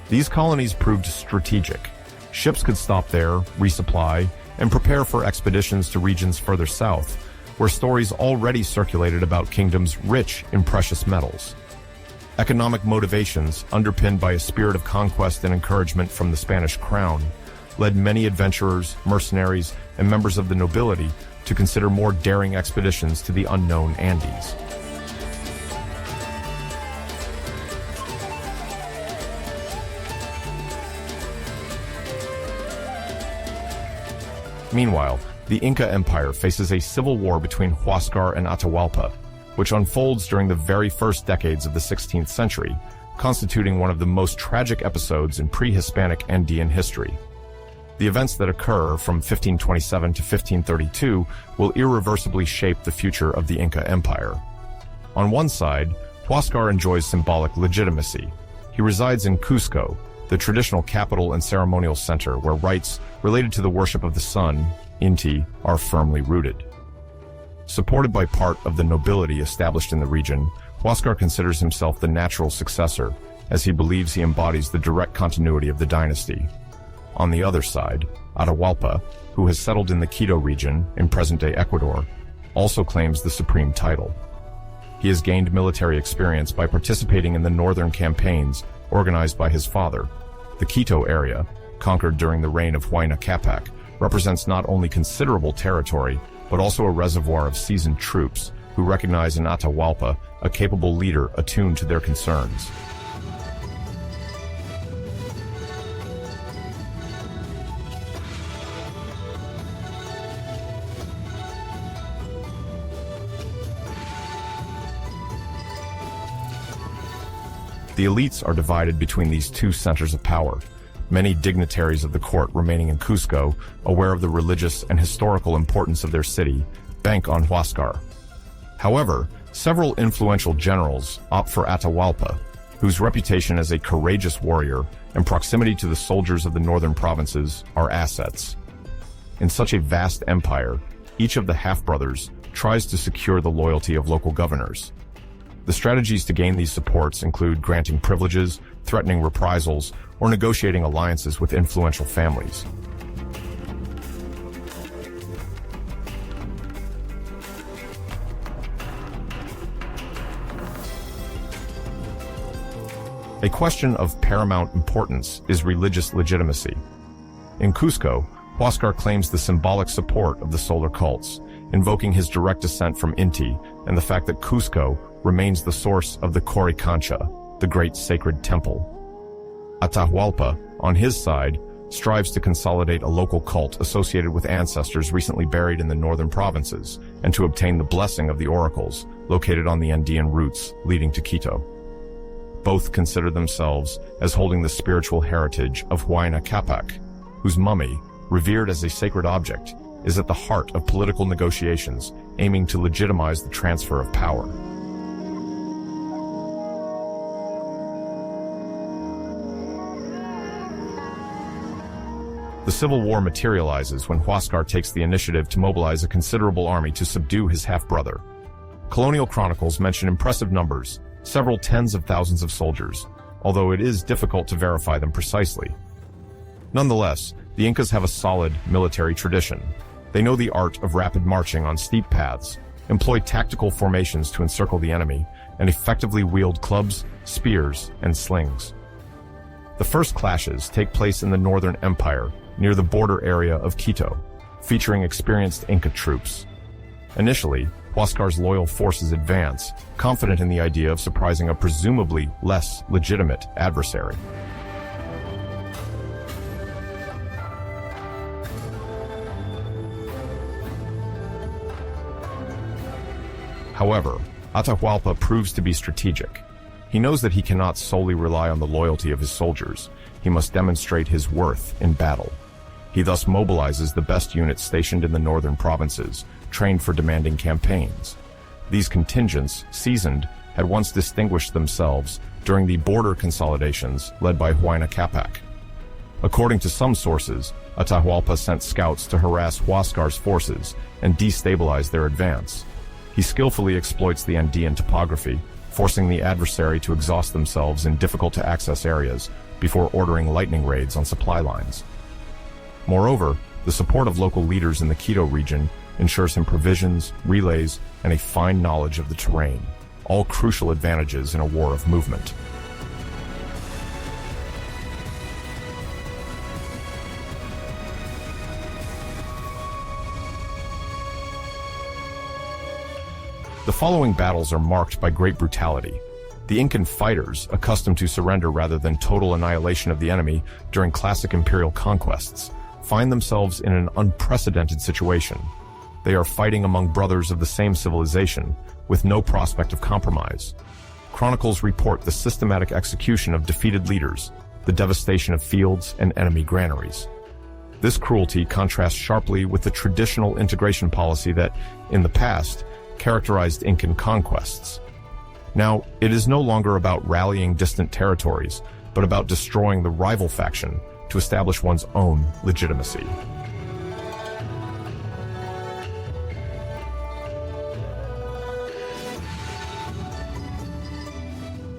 [SPEAKER 1] These colonies proved strategic. Ships could stop there, resupply, and prepare for expeditions to regions further south, where stories already circulated about kingdoms rich in precious metals. Economic motivations, underpinned by a spirit of conquest and encouragement from the Spanish crown, led many adventurers, mercenaries, and members of the nobility to consider more daring expeditions to the unknown Andes. Meanwhile, the Inca Empire faces a civil war between Huáscar and Atahualpa, which unfolds during the very first decades of the 16th century, constituting one of the most tragic episodes in pre-Hispanic Andean history. The events that occur from 1527 to 1532 will irreversibly shape the future of the Inca Empire. On one side, Huáscar enjoys symbolic legitimacy. He resides in Cusco, the traditional capital and ceremonial center where rites related to the worship of the sun, Inti, are firmly rooted. Supported by part of the nobility established in the region, Huáscar considers himself the natural successor, as he believes he embodies the direct continuity of the dynasty. On the other side, Atahualpa, who has settled in the Quito region in present-day Ecuador, also claims the supreme title. He has gained military experience by participating in the northern campaigns organized by his father. The Quito area, conquered during the reign of Huayna Capac, represents not only considerable territory, but also a reservoir of seasoned troops who recognize in Atahualpa a capable leader attuned to their concerns. The elites are divided between these two centers of power, many dignitaries of the court remaining in Cusco, aware of the religious and historical importance of their city, bank on Huáscar. However, several influential generals opt for Atahualpa, whose reputation as a courageous warrior and proximity to the soldiers of the northern provinces are assets. In such a vast empire, each of the half-brothers tries to secure the loyalty of local governors. The strategies to gain these supports include granting privileges, threatening reprisals, or negotiating alliances with influential families. A question of paramount importance is religious legitimacy. In Cusco, Huáscar claims the symbolic support of the solar cults, invoking his direct descent from Inti and the fact that Cusco remains the source of the Coricancha, the great sacred temple. Atahualpa, on his side, strives to consolidate a local cult associated with ancestors recently buried in the northern provinces and to obtain the blessing of the oracles located on the Andean routes leading to Quito. Both consider themselves as holding the spiritual heritage of Huayna Capac, whose mummy, revered as a sacred object, is at the heart of political negotiations aiming to legitimize the transfer of power. The civil war materializes when Huáscar takes the initiative to mobilize a considerable army to subdue his half-brother. Colonial chronicles mention impressive numbers, several tens of thousands of soldiers, although it is difficult to verify them precisely. Nonetheless, the Incas have a solid military tradition. They know the art of rapid marching on steep paths, employ tactical formations to encircle the enemy, and effectively wield clubs, spears, and slings. The first clashes take place in the Northern Empire, near the border area of Quito, featuring experienced Inca troops. Initially, Huáscar's loyal forces advance, confident in the idea of surprising a presumably less legitimate adversary. However, Atahualpa proves to be strategic. He knows that he cannot solely rely on the loyalty of his soldiers. He must demonstrate his worth in battle. He thus mobilizes the best units stationed in the northern provinces, trained for demanding campaigns. These contingents, seasoned, had once distinguished themselves during the border consolidations led by Huayna Capac. According to some sources, Atahualpa sent scouts to harass Huascar's forces and destabilize their advance. He skillfully exploits the Andean topography, forcing the adversary to exhaust themselves in difficult-to-access areas before ordering lightning raids on supply lines. Moreover, the support of local leaders in the Quito region ensures him provisions, relays, and a fine knowledge of the terrain, all crucial advantages in a war of movement. The following battles are marked by great brutality. The Incan fighters, accustomed to surrender rather than total annihilation of the enemy during classic imperial conquests, find themselves in an unprecedented situation. They are fighting among brothers of the same civilization, with no prospect of compromise. Chronicles report the systematic execution of defeated leaders, the devastation of fields and enemy granaries. This cruelty contrasts sharply with the traditional integration policy that, in the past, characterized Incan conquests. Now, it is no longer about rallying distant territories, but about destroying the rival faction to establish one's own legitimacy.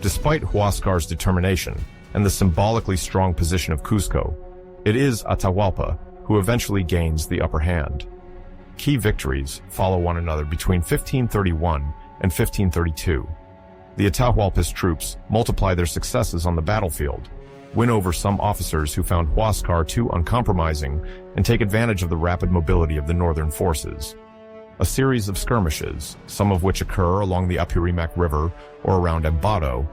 [SPEAKER 1] Despite Huascar's determination and the symbolically strong position of Cusco, it is Atahualpa who eventually gains the upper hand. Key victories follow one another between 1531 and 1532. The Atahualpa's troops multiply their successes on the battlefield, win over some officers who found Huascar too uncompromising, and take advantage of the rapid mobility of the northern forces. A series of skirmishes, some of which occur along the Apurimac River or around Ambato,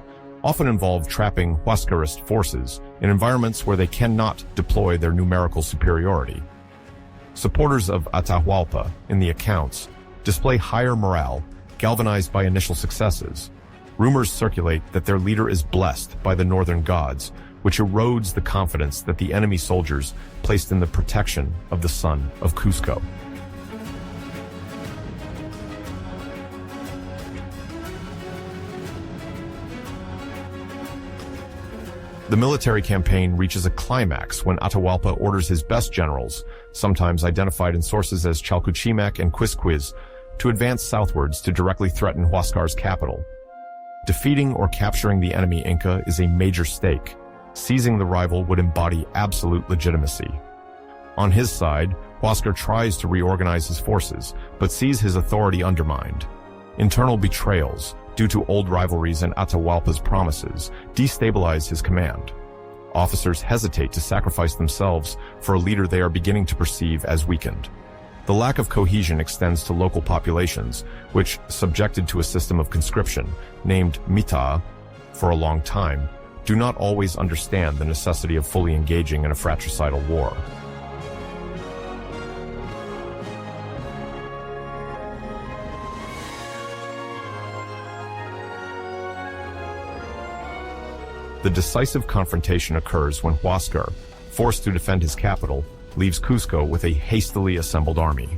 [SPEAKER 1] often involve trapping Huascarist forces in environments where they cannot deploy their numerical superiority. Supporters of Atahualpa, in the accounts, display higher morale, galvanized by initial successes. Rumors circulate that their leader is blessed by the northern gods, which erodes the confidence that the enemy soldiers placed in the protection of the son of Cusco. The military campaign reaches a climax when Atahualpa orders his best generals, sometimes identified in sources as Chalcuchimac and Quisquis, to advance southwards to directly threaten Huascar's capital. Defeating or capturing the enemy Inca is a major stake. Seizing the rival would embody absolute legitimacy. On his side, Huascar tries to reorganize his forces, but sees his authority undermined. Internal betrayals, due to old rivalries and Atahualpa's promises, destabilize his command. Officers hesitate to sacrifice themselves for a leader they are beginning to perceive as weakened. The lack of cohesion extends to local populations, which, subjected to a system of conscription, named mita, for a long time, do not always understand the necessity of fully engaging in a fratricidal war. The decisive confrontation occurs when Huascar, forced to defend his capital, leaves Cusco with a hastily assembled army.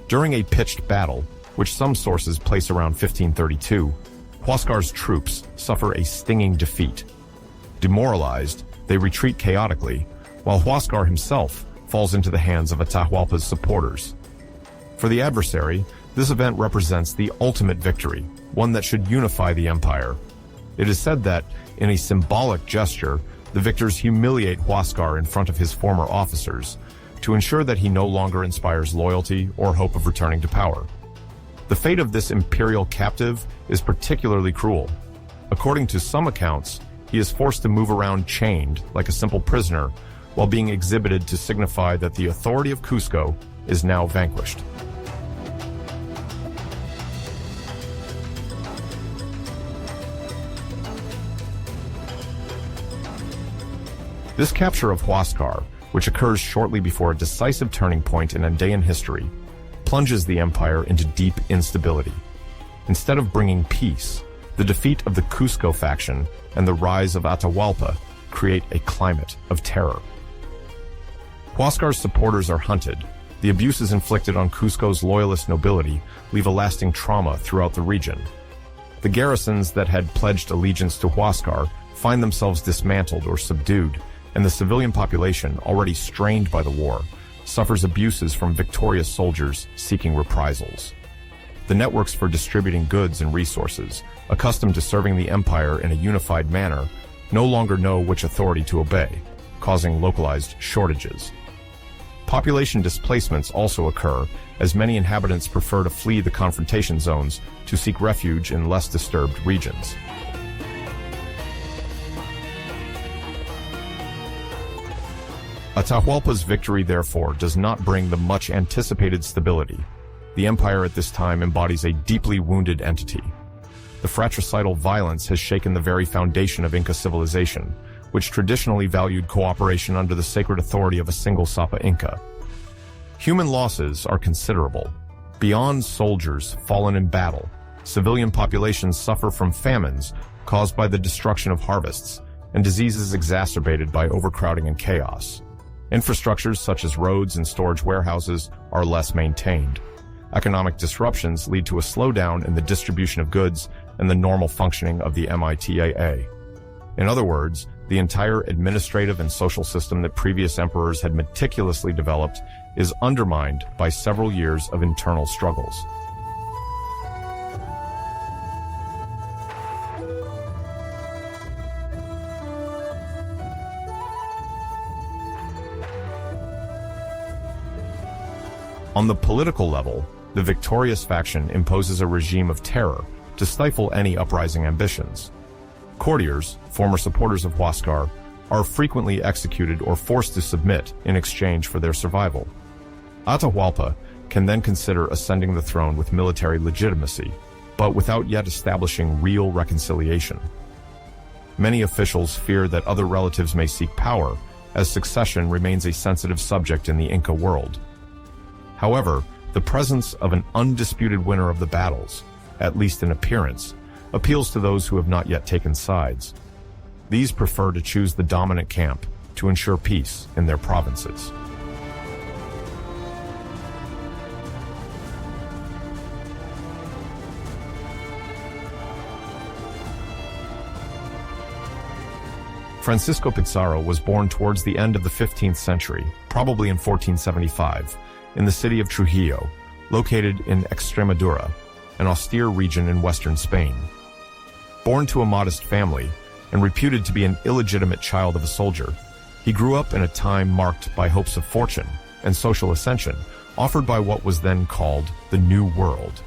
[SPEAKER 1] During a pitched battle, which some sources place around 1532, Huascar's troops suffer a stinging defeat. Demoralized, they retreat chaotically, while Huascar himself falls into the hands of Atahualpa's supporters. For the adversary, this event represents the ultimate victory, one that should unify the empire. It is said that, in a symbolic gesture, the victors humiliate Huascar in front of his former officers to ensure that he no longer inspires loyalty or hope of returning to power. The fate of this imperial captive is particularly cruel. According to some accounts, he is forced to move around chained like a simple prisoner while being exhibited to signify that the authority of Cusco is now vanquished. This capture of Huascar, which occurs shortly before a decisive turning point in Andean history, plunges the empire into deep instability. Instead of bringing peace, the defeat of the Cusco faction and the rise of Atahualpa create a climate of terror. Huascar's supporters are hunted. The abuses inflicted on Cusco's loyalist nobility leave a lasting trauma throughout the region. The garrisons that had pledged allegiance to Huascar find themselves dismantled or subdued, and the civilian population, already strained by the war, suffers abuses from victorious soldiers seeking reprisals. The networks for distributing goods and resources, accustomed to serving the empire in a unified manner, no longer know which authority to obey, causing localized shortages. Population displacements also occur, as many inhabitants prefer to flee the confrontation zones to seek refuge in less disturbed regions. Atahualpa's victory, therefore, does not bring the much-anticipated stability. The empire at this time embodies a deeply wounded entity. The fratricidal violence has shaken the very foundation of Inca civilization, which traditionally valued cooperation under the sacred authority of a single Sapa Inca. Human losses are considerable. Beyond soldiers fallen in battle, civilian populations suffer from famines caused by the destruction of harvests and diseases exacerbated by overcrowding and chaos. Infrastructures such as roads and storage warehouses are less maintained. Economic disruptions lead to a slowdown in the distribution of goods and the normal functioning of the MITAA. In other words, the entire administrative and social system that previous emperors had meticulously developed is undermined by several years of internal struggles. On the political level, the victorious faction imposes a regime of terror to stifle any uprising ambitions. Courtiers, former supporters of Huáscar, are frequently executed or forced to submit in exchange for their survival. Atahualpa can then consider ascending the throne with military legitimacy, but without yet establishing real reconciliation. Many officials fear that other relatives may seek power, as succession remains a sensitive subject in the Inca world. However, the presence of an undisputed winner of the battles, at least in appearance, appeals to those who have not yet taken sides. These prefer to choose the dominant camp to ensure peace in their provinces. Francisco Pizarro was born towards the end of the 15th century, probably in 1475, in the city of Trujillo, located in Extremadura, an austere region in western Spain. Born to a modest family and reputed to be an illegitimate child of a soldier, he grew up in a time marked by hopes of fortune and social ascension offered by what was then called the New World.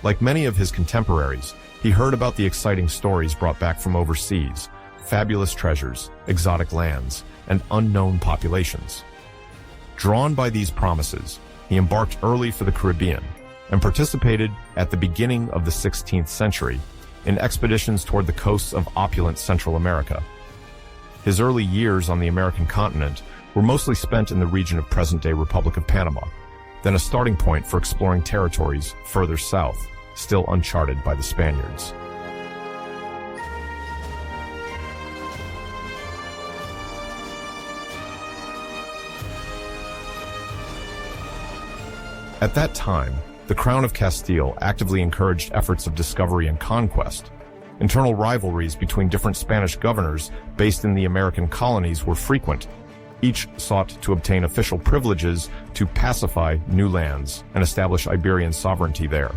[SPEAKER 1] Like many of his contemporaries, he heard about the exciting stories brought back from overseas, fabulous treasures, exotic lands, and unknown populations. Drawn by these promises, he embarked early for the Caribbean and participated at the beginning of the 16th century in expeditions toward the coasts of opulent Central America. His early years on the American continent were mostly spent in the region of present-day Republic of Panama, then a starting point for exploring territories further south, still uncharted by the Spaniards. At that time, the Crown of Castile actively encouraged efforts of discovery and conquest. Internal rivalries between different Spanish governors based in the American colonies were frequent. Each sought to obtain official privileges to pacify new lands and establish Iberian sovereignty there.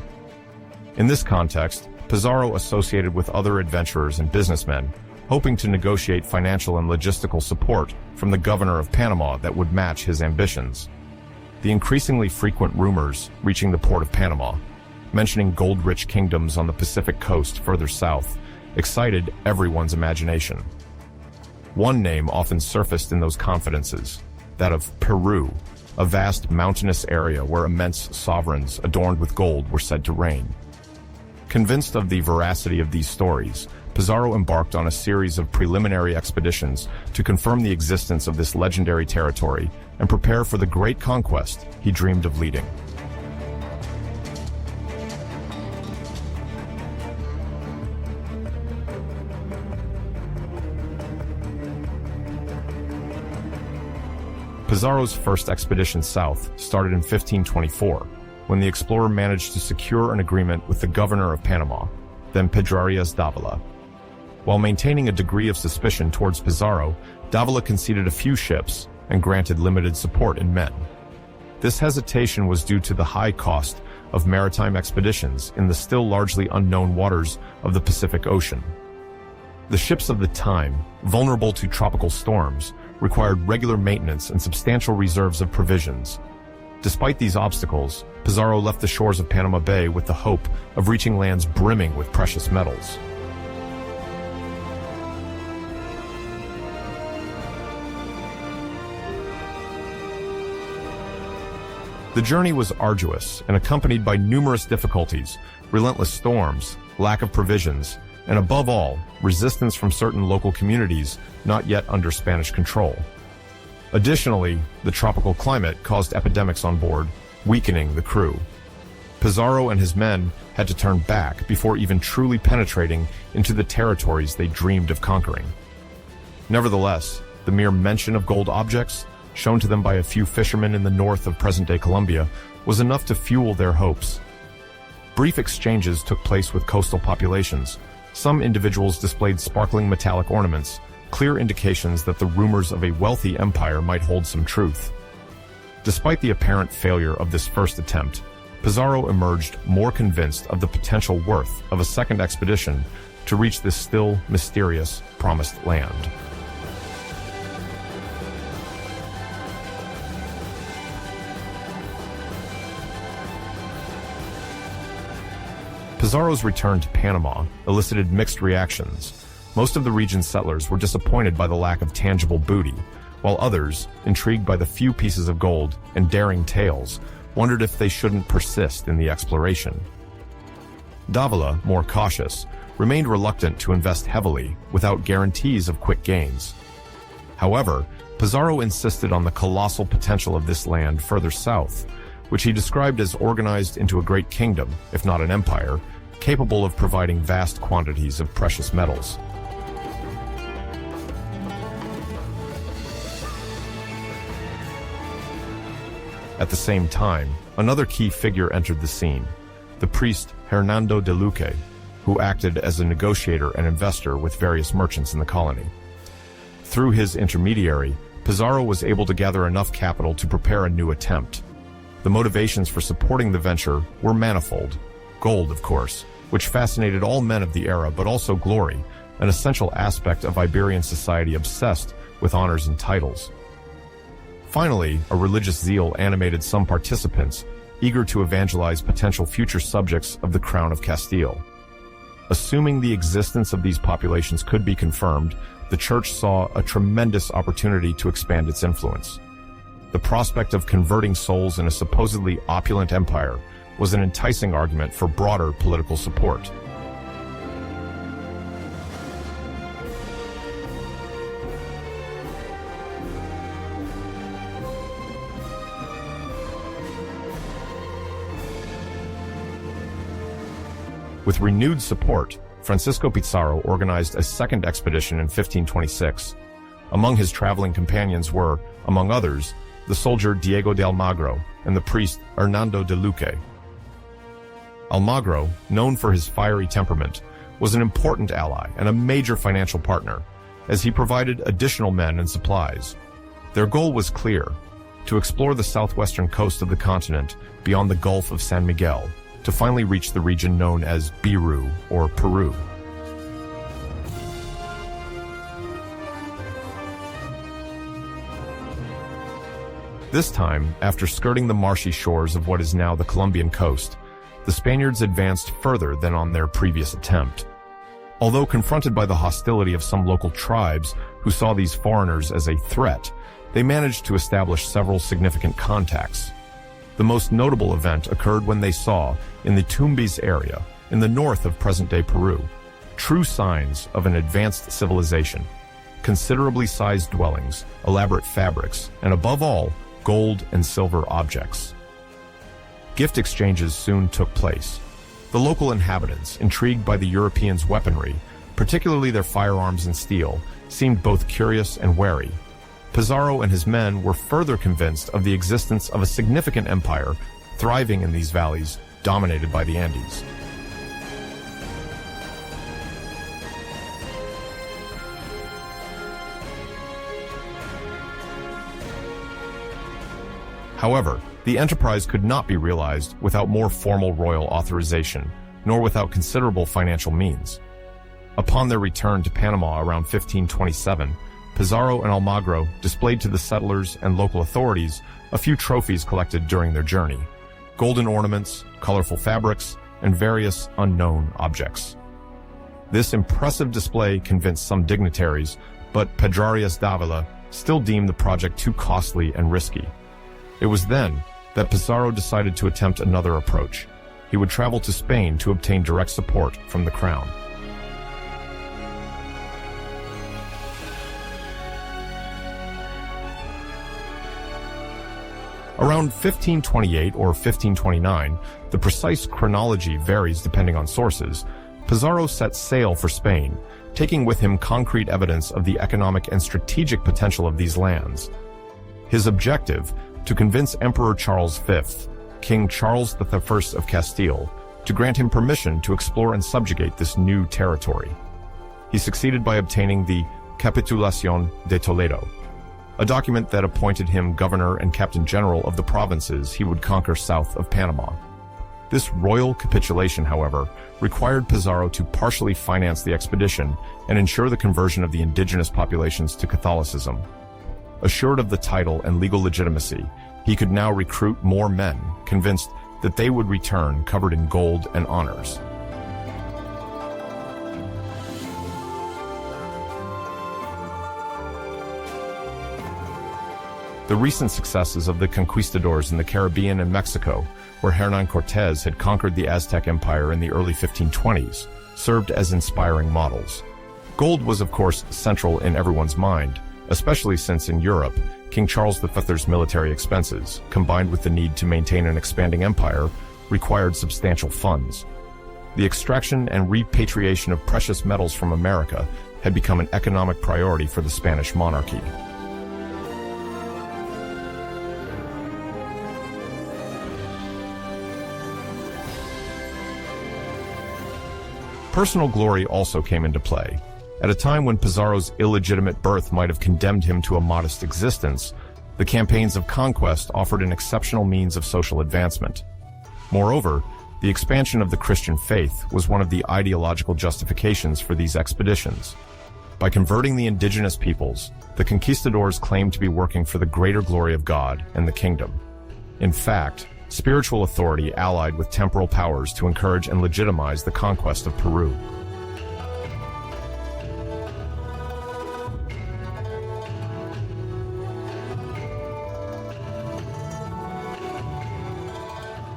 [SPEAKER 1] In this context, Pizarro associated with other adventurers and businessmen, hoping to negotiate financial and logistical support from the governor of Panama that would match his ambitions. The increasingly frequent rumors reaching the port of Panama, mentioning gold-rich kingdoms on the Pacific coast further south, excited everyone's imagination. One name often surfaced in those confidences, that of Peru, a vast mountainous area where immense sovereigns adorned with gold were said to reign. Convinced of the veracity of these stories, Pizarro embarked on a series of preliminary expeditions to confirm the existence of this legendary territory and prepare for the great conquest he dreamed of leading. Pizarro's first expedition south started in 1524, when the explorer managed to secure an agreement with the governor of Panama, then Pedrarias Dávila. While maintaining a degree of suspicion towards Pizarro, Davila conceded a few ships and granted limited support in men. This hesitation was due to the high cost of maritime expeditions in the still largely unknown waters of the Pacific Ocean. The ships of the time, vulnerable to tropical storms, required regular maintenance and substantial reserves of provisions. Despite these obstacles, Pizarro left the shores of Panama Bay with the hope of reaching lands brimming with precious metals. The journey was arduous and accompanied by numerous difficulties, relentless storms, lack of provisions, and above all, resistance from certain local communities not yet under Spanish control. Additionally, the tropical climate caused epidemics on board, weakening the crew. Pizarro and his men had to turn back before even truly penetrating into the territories they dreamed of conquering. Nevertheless, the mere mention of gold objects, shown to them by a few fishermen in the north of present-day Colombia, was enough to fuel their hopes. Brief exchanges took place with coastal populations. Some individuals displayed sparkling metallic ornaments, clear indications that the rumors of a wealthy empire might hold some truth. Despite the apparent failure of this first attempt, Pizarro emerged more convinced of the potential worth of a second expedition to reach this still mysterious, promised land. Pizarro's return to Panama elicited mixed reactions. Most of the region's settlers were disappointed by the lack of tangible booty, while others, intrigued by the few pieces of gold and daring tales, wondered if they shouldn't persist in the exploration. Davila, more cautious, remained reluctant to invest heavily without guarantees of quick gains. However, Pizarro insisted on the colossal potential of this land further south, which he described as organized into a great kingdom, if not an empire, capable of providing vast quantities of precious metals. At the same time, another key figure entered the scene, the priest Hernando de Luque, who acted as a negotiator and investor with various merchants in the colony. Through his intermediary, Pizarro was able to gather enough capital to prepare a new attempt. The motivations for supporting the venture were manifold. Gold, of course, which fascinated all men of the era, but also glory, an essential aspect of Iberian society obsessed with honors and titles. Finally, a religious zeal animated some participants, eager to evangelize potential future subjects of the Crown of Castile. Assuming the existence of these populations could be confirmed, the Church saw a tremendous opportunity to expand its influence. The prospect of converting souls in a supposedly opulent empire was an enticing argument for broader political support. With renewed support, Francisco Pizarro organized a second expedition in 1526. Among his traveling companions were, among others, the soldier Diego de Almagro and the priest Hernando de Luque. Almagro, known for his fiery temperament, was an important ally and a major financial partner, as he provided additional men and supplies. Their goal was clear: to explore the southwestern coast of the continent beyond the Gulf of San Miguel, to finally reach the region known as Peru or Peru. This time, after skirting the marshy shores of what is now the Colombian coast, the Spaniards advanced further than on their previous attempt. Although confronted by the hostility of some local tribes who saw these foreigners as a threat, they managed to establish several significant contacts. The most notable event occurred when they saw, in the Tumbes area, in the north of present-day Peru, true signs of an advanced civilization, considerably sized dwellings, elaborate fabrics, and above all, gold and silver objects. Gift exchanges soon took place. The local inhabitants, intrigued by the Europeans' weaponry, particularly their firearms and steel, seemed both curious and wary. Pizarro and his men were further convinced of the existence of a significant empire thriving in these valleys dominated by the Andes. However, the enterprise could not be realized without more formal royal authorization, nor without considerable financial means. Upon their return to Panama around 1527, Pizarro and Almagro displayed to the settlers and local authorities a few trophies collected during their journey: golden ornaments, colorful fabrics, and various unknown objects. This impressive display convinced some dignitaries, but Pedrarias Dávila still deemed the project too costly and risky. It was then that Pizarro decided to attempt another approach. He would travel to Spain to obtain direct support from the crown. Around 1528 or 1529, the precise chronology varies depending on sources, Pizarro set sail for Spain, taking with him concrete evidence of the economic and strategic potential of these lands. His objective, to convince Emperor Charles V, King Charles I of Castile, to grant him permission to explore and subjugate this new territory. He succeeded by obtaining the Capitulación de Toledo, a document that appointed him governor and captain general of the provinces he would conquer south of Panama. This royal capitulation, however, required Pizarro to partially finance the expedition and ensure the conversion of the indigenous populations to Catholicism. Assured of the title and legal legitimacy, he could now recruit more men, convinced that they would return covered in gold and honors. The recent successes of the conquistadors in the Caribbean and Mexico, where Hernán Cortés had conquered the Aztec Empire in the early 1520s, served as inspiring models. Gold was, of course, central in everyone's mind, especially since in Europe, King Charles V's military expenses, combined with the need to maintain an expanding empire, required substantial funds. The extraction and repatriation of precious metals from America had become an economic priority for the Spanish monarchy. Personal glory also came into play. At a time when Pizarro's illegitimate birth might have condemned him to a modest existence, the campaigns of conquest offered an exceptional means of social advancement. Moreover, the expansion of the Christian faith was one of the ideological justifications for these expeditions. By converting the indigenous peoples, the conquistadors claimed to be working for the greater glory of God and the kingdom. In fact, spiritual authority allied with temporal powers to encourage and legitimize the conquest of Peru.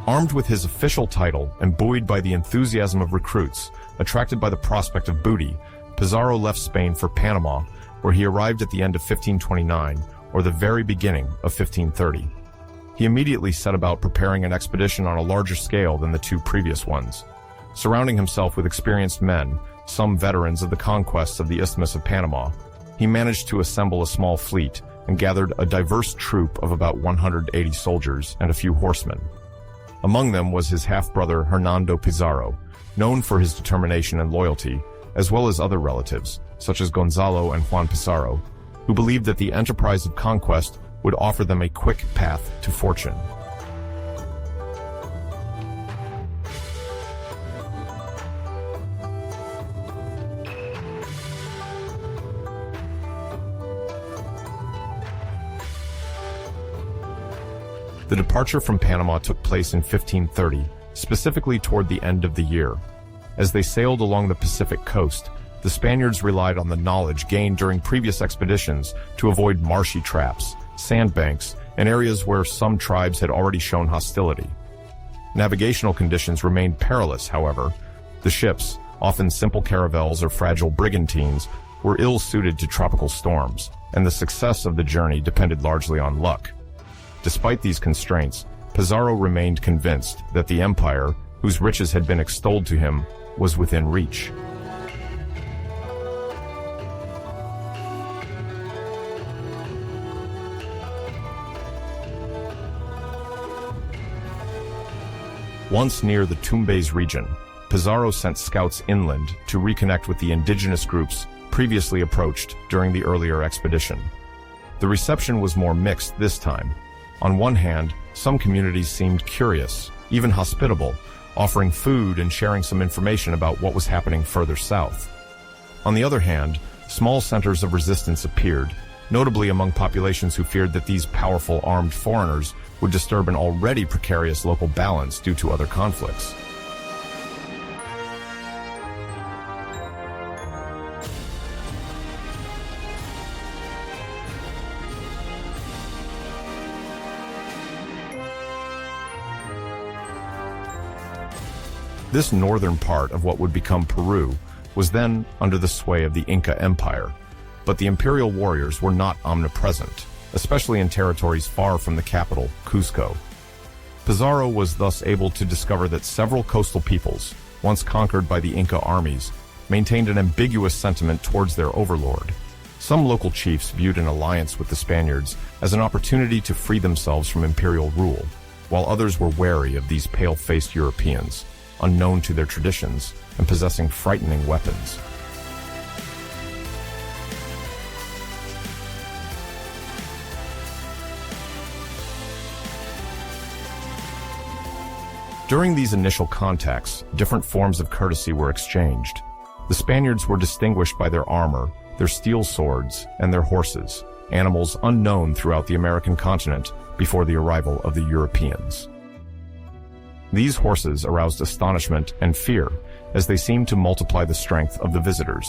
[SPEAKER 1] Armed with his official title and buoyed by the enthusiasm of recruits, attracted by the prospect of booty, Pizarro left Spain for Panama, where he arrived at the end of 1529 or the very beginning of 1530. He immediately set about preparing an expedition on a larger scale than the two previous ones. Surrounding himself with experienced men, some veterans of the conquests of the Isthmus of Panama, he managed to assemble a small fleet and gathered a diverse troop of about 180 soldiers and a few horsemen. Among them was his half-brother Hernando Pizarro, known for his determination and loyalty, as well as other relatives, such as Gonzalo and Juan Pizarro, who believed that the enterprise of conquest would offer them a quick path to fortune. The departure from Panama took place in 1530, specifically toward the end of the year. As they sailed along the Pacific coast, the Spaniards relied on the knowledge gained during previous expeditions to avoid marshy traps, sandbanks, and areas where some tribes had already shown hostility. Navigational conditions remained perilous, however. The ships, often simple caravels or fragile brigantines, were ill-suited to tropical storms, and the success of the journey depended largely on luck. Despite these constraints, Pizarro remained convinced that the empire, whose riches had been extolled to him, was within reach. Once near the Tumbes region, Pizarro sent scouts inland to reconnect with the indigenous groups previously approached during the earlier expedition. The reception was more mixed this time. On one hand, some communities seemed curious, even hospitable, offering food and sharing some information about what was happening further south. On the other hand, small centers of resistance appeared, notably among populations who feared that these powerful armed foreigners would disturb an already precarious local balance due to other conflicts. This northern part of what would become Peru was then under the sway of the Inca Empire, but the imperial warriors were not omnipresent, especially in territories far from the capital, Cusco. Pizarro was thus able to discover that several coastal peoples, once conquered by the Inca armies, maintained an ambiguous sentiment towards their overlord. Some local chiefs viewed an alliance with the Spaniards as an opportunity to free themselves from imperial rule, while others were wary of these pale-faced Europeans, unknown to their traditions and possessing frightening weapons. During these initial contacts, different forms of courtesy were exchanged. The Spaniards were distinguished by their armor, their steel swords, and their horses, animals unknown throughout the American continent before the arrival of the Europeans. These horses aroused astonishment and fear as they seemed to multiply the strength of the visitors.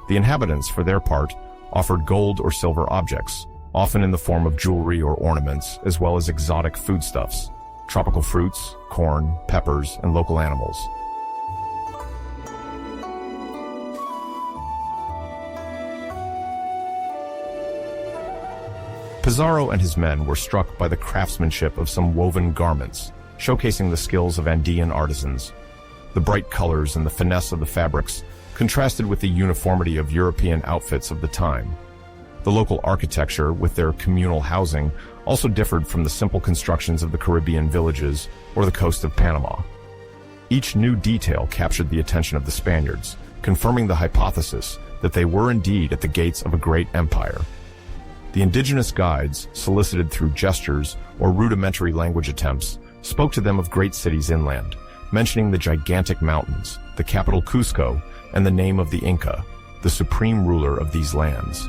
[SPEAKER 1] The inhabitants, for their part, offered gold or silver objects, often in the form of jewelry or ornaments, as well as exotic foodstuffs, tropical fruits, corn, peppers, and local animals. Pizarro and his men were struck by the craftsmanship of some woven garments, showcasing the skills of Andean artisans. The bright colors and the finesse of the fabrics contrasted with the uniformity of European outfits of the time. The local architecture, with their communal housing, also differed from the simple constructions of the Caribbean villages or the coast of Panama. Each new detail captured the attention of the Spaniards, confirming the hypothesis that they were indeed at the gates of a great empire. The indigenous guides, solicited through gestures or rudimentary language attempts, spoke to them of great cities inland, mentioning the gigantic mountains, the capital Cusco, and the name of the Inca, the supreme ruler of these lands.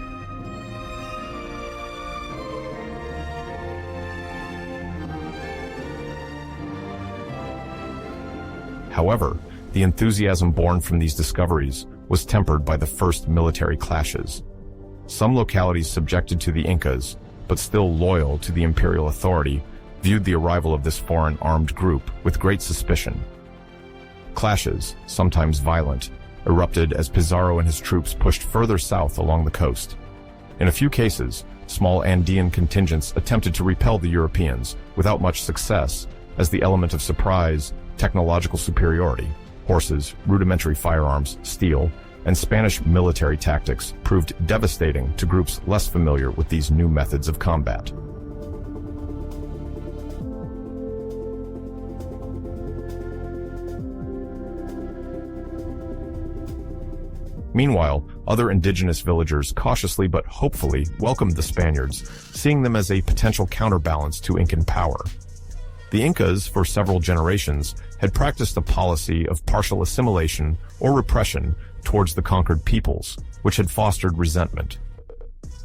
[SPEAKER 1] However, the enthusiasm born from these discoveries was tempered by the first military clashes. Some localities subjected to the Incas, but still loyal to the imperial authority, viewed the arrival of this foreign armed group with great suspicion. Clashes, sometimes violent, erupted as Pizarro and his troops pushed further south along the coast. In a few cases, small Andean contingents attempted to repel the Europeans without much success, as the element of surprise, technological superiority, horses, rudimentary firearms, steel, and Spanish military tactics proved devastating to groups less familiar with these new methods of combat. Meanwhile, other indigenous villagers cautiously but hopefully welcomed the Spaniards, seeing them as a potential counterbalance to Incan power. The Incas, for several generations, had practiced a policy of partial assimilation or repression towards the conquered peoples, which had fostered resentment.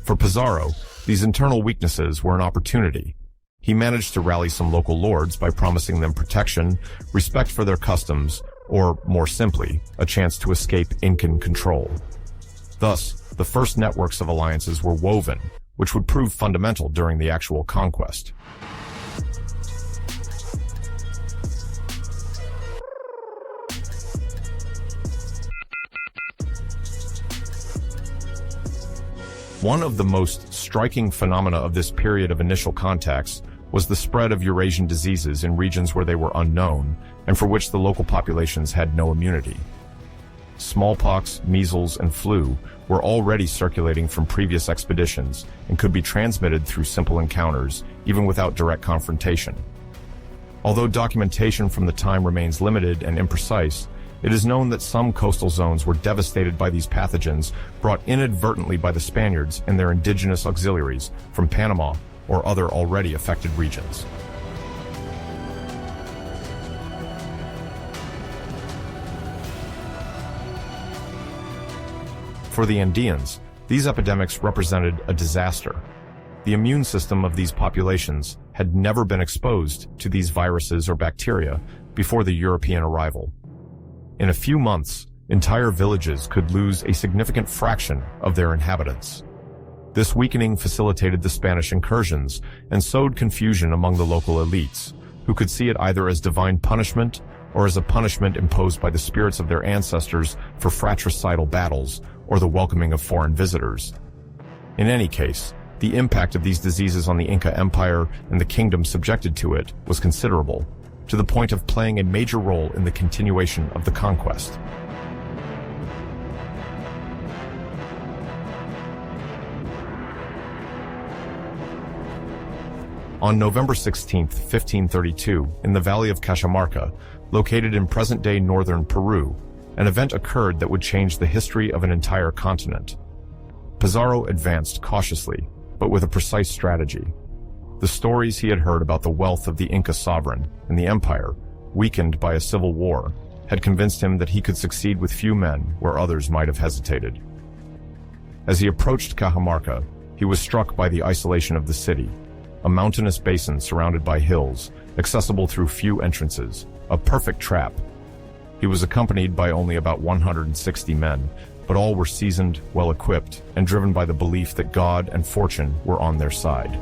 [SPEAKER 1] For Pizarro, these internal weaknesses were an opportunity. He managed to rally some local lords by promising them protection, respect for their customs, or, more simply, a chance to escape Incan control. Thus, the first networks of alliances were woven, which would prove fundamental during the actual conquest. One of the most striking phenomena of this period of initial contacts was the spread of Eurasian diseases in regions where they were unknown and for which the local populations had no immunity. Smallpox, measles, and flu were already circulating from previous expeditions and could be transmitted through simple encounters, even without direct confrontation. Although documentation from the time remains limited and imprecise, it is known that some coastal zones were devastated by these pathogens brought inadvertently by the Spaniards and their indigenous auxiliaries from Panama or other already affected regions. For the Andeans, these epidemics represented a disaster. The immune system of these populations had never been exposed to these viruses or bacteria before the European arrival. In a few months, entire villages could lose a significant fraction of their inhabitants. This weakening facilitated the Spanish incursions and sowed confusion among the local elites, who could see it either as divine punishment or as a punishment imposed by the spirits of their ancestors for fratricidal battles or the welcoming of foreign visitors. In any case, the impact of these diseases on the Inca Empire and the kingdom subjected to it was considerable, to the point of playing a major role in the continuation of the conquest. On November 16, 1532, in the valley of Cajamarca, located in present-day northern Peru, an event occurred that would change the history of an entire continent. Pizarro advanced cautiously, but with a precise strategy. The stories he had heard about the wealth of the Inca sovereign and the empire, weakened by a civil war, had convinced him that he could succeed with few men where others might have hesitated. As he approached Cajamarca, he was struck by the isolation of the city, a mountainous basin surrounded by hills, accessible through few entrances, a perfect trap. He was accompanied by only about 160 men, but all were seasoned, well-equipped, and driven by the belief that God and fortune were on their side.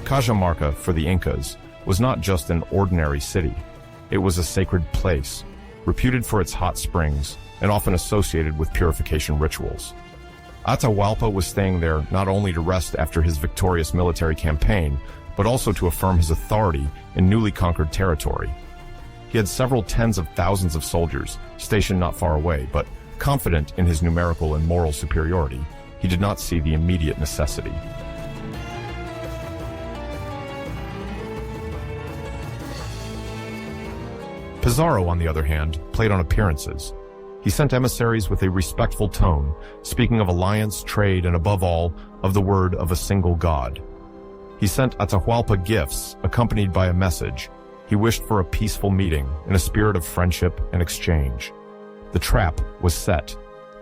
[SPEAKER 1] Cajamarca, for the Incas, was not just an ordinary city. It was a sacred place, reputed for its hot springs, and often associated with purification rituals. Atahualpa was staying there not only to rest after his victorious military campaign, but also to affirm his authority in newly conquered territory. He had several tens of thousands of soldiers stationed not far away, but confident in his numerical and moral superiority, he did not see the immediate necessity. Pizarro, on the other hand, played on appearances. He sent emissaries with a respectful tone, speaking of alliance, trade, and above all, of the word of a single God. He sent Atahualpa gifts, accompanied by a message. He wished for a peaceful meeting in a spirit of friendship and exchange. The trap was set.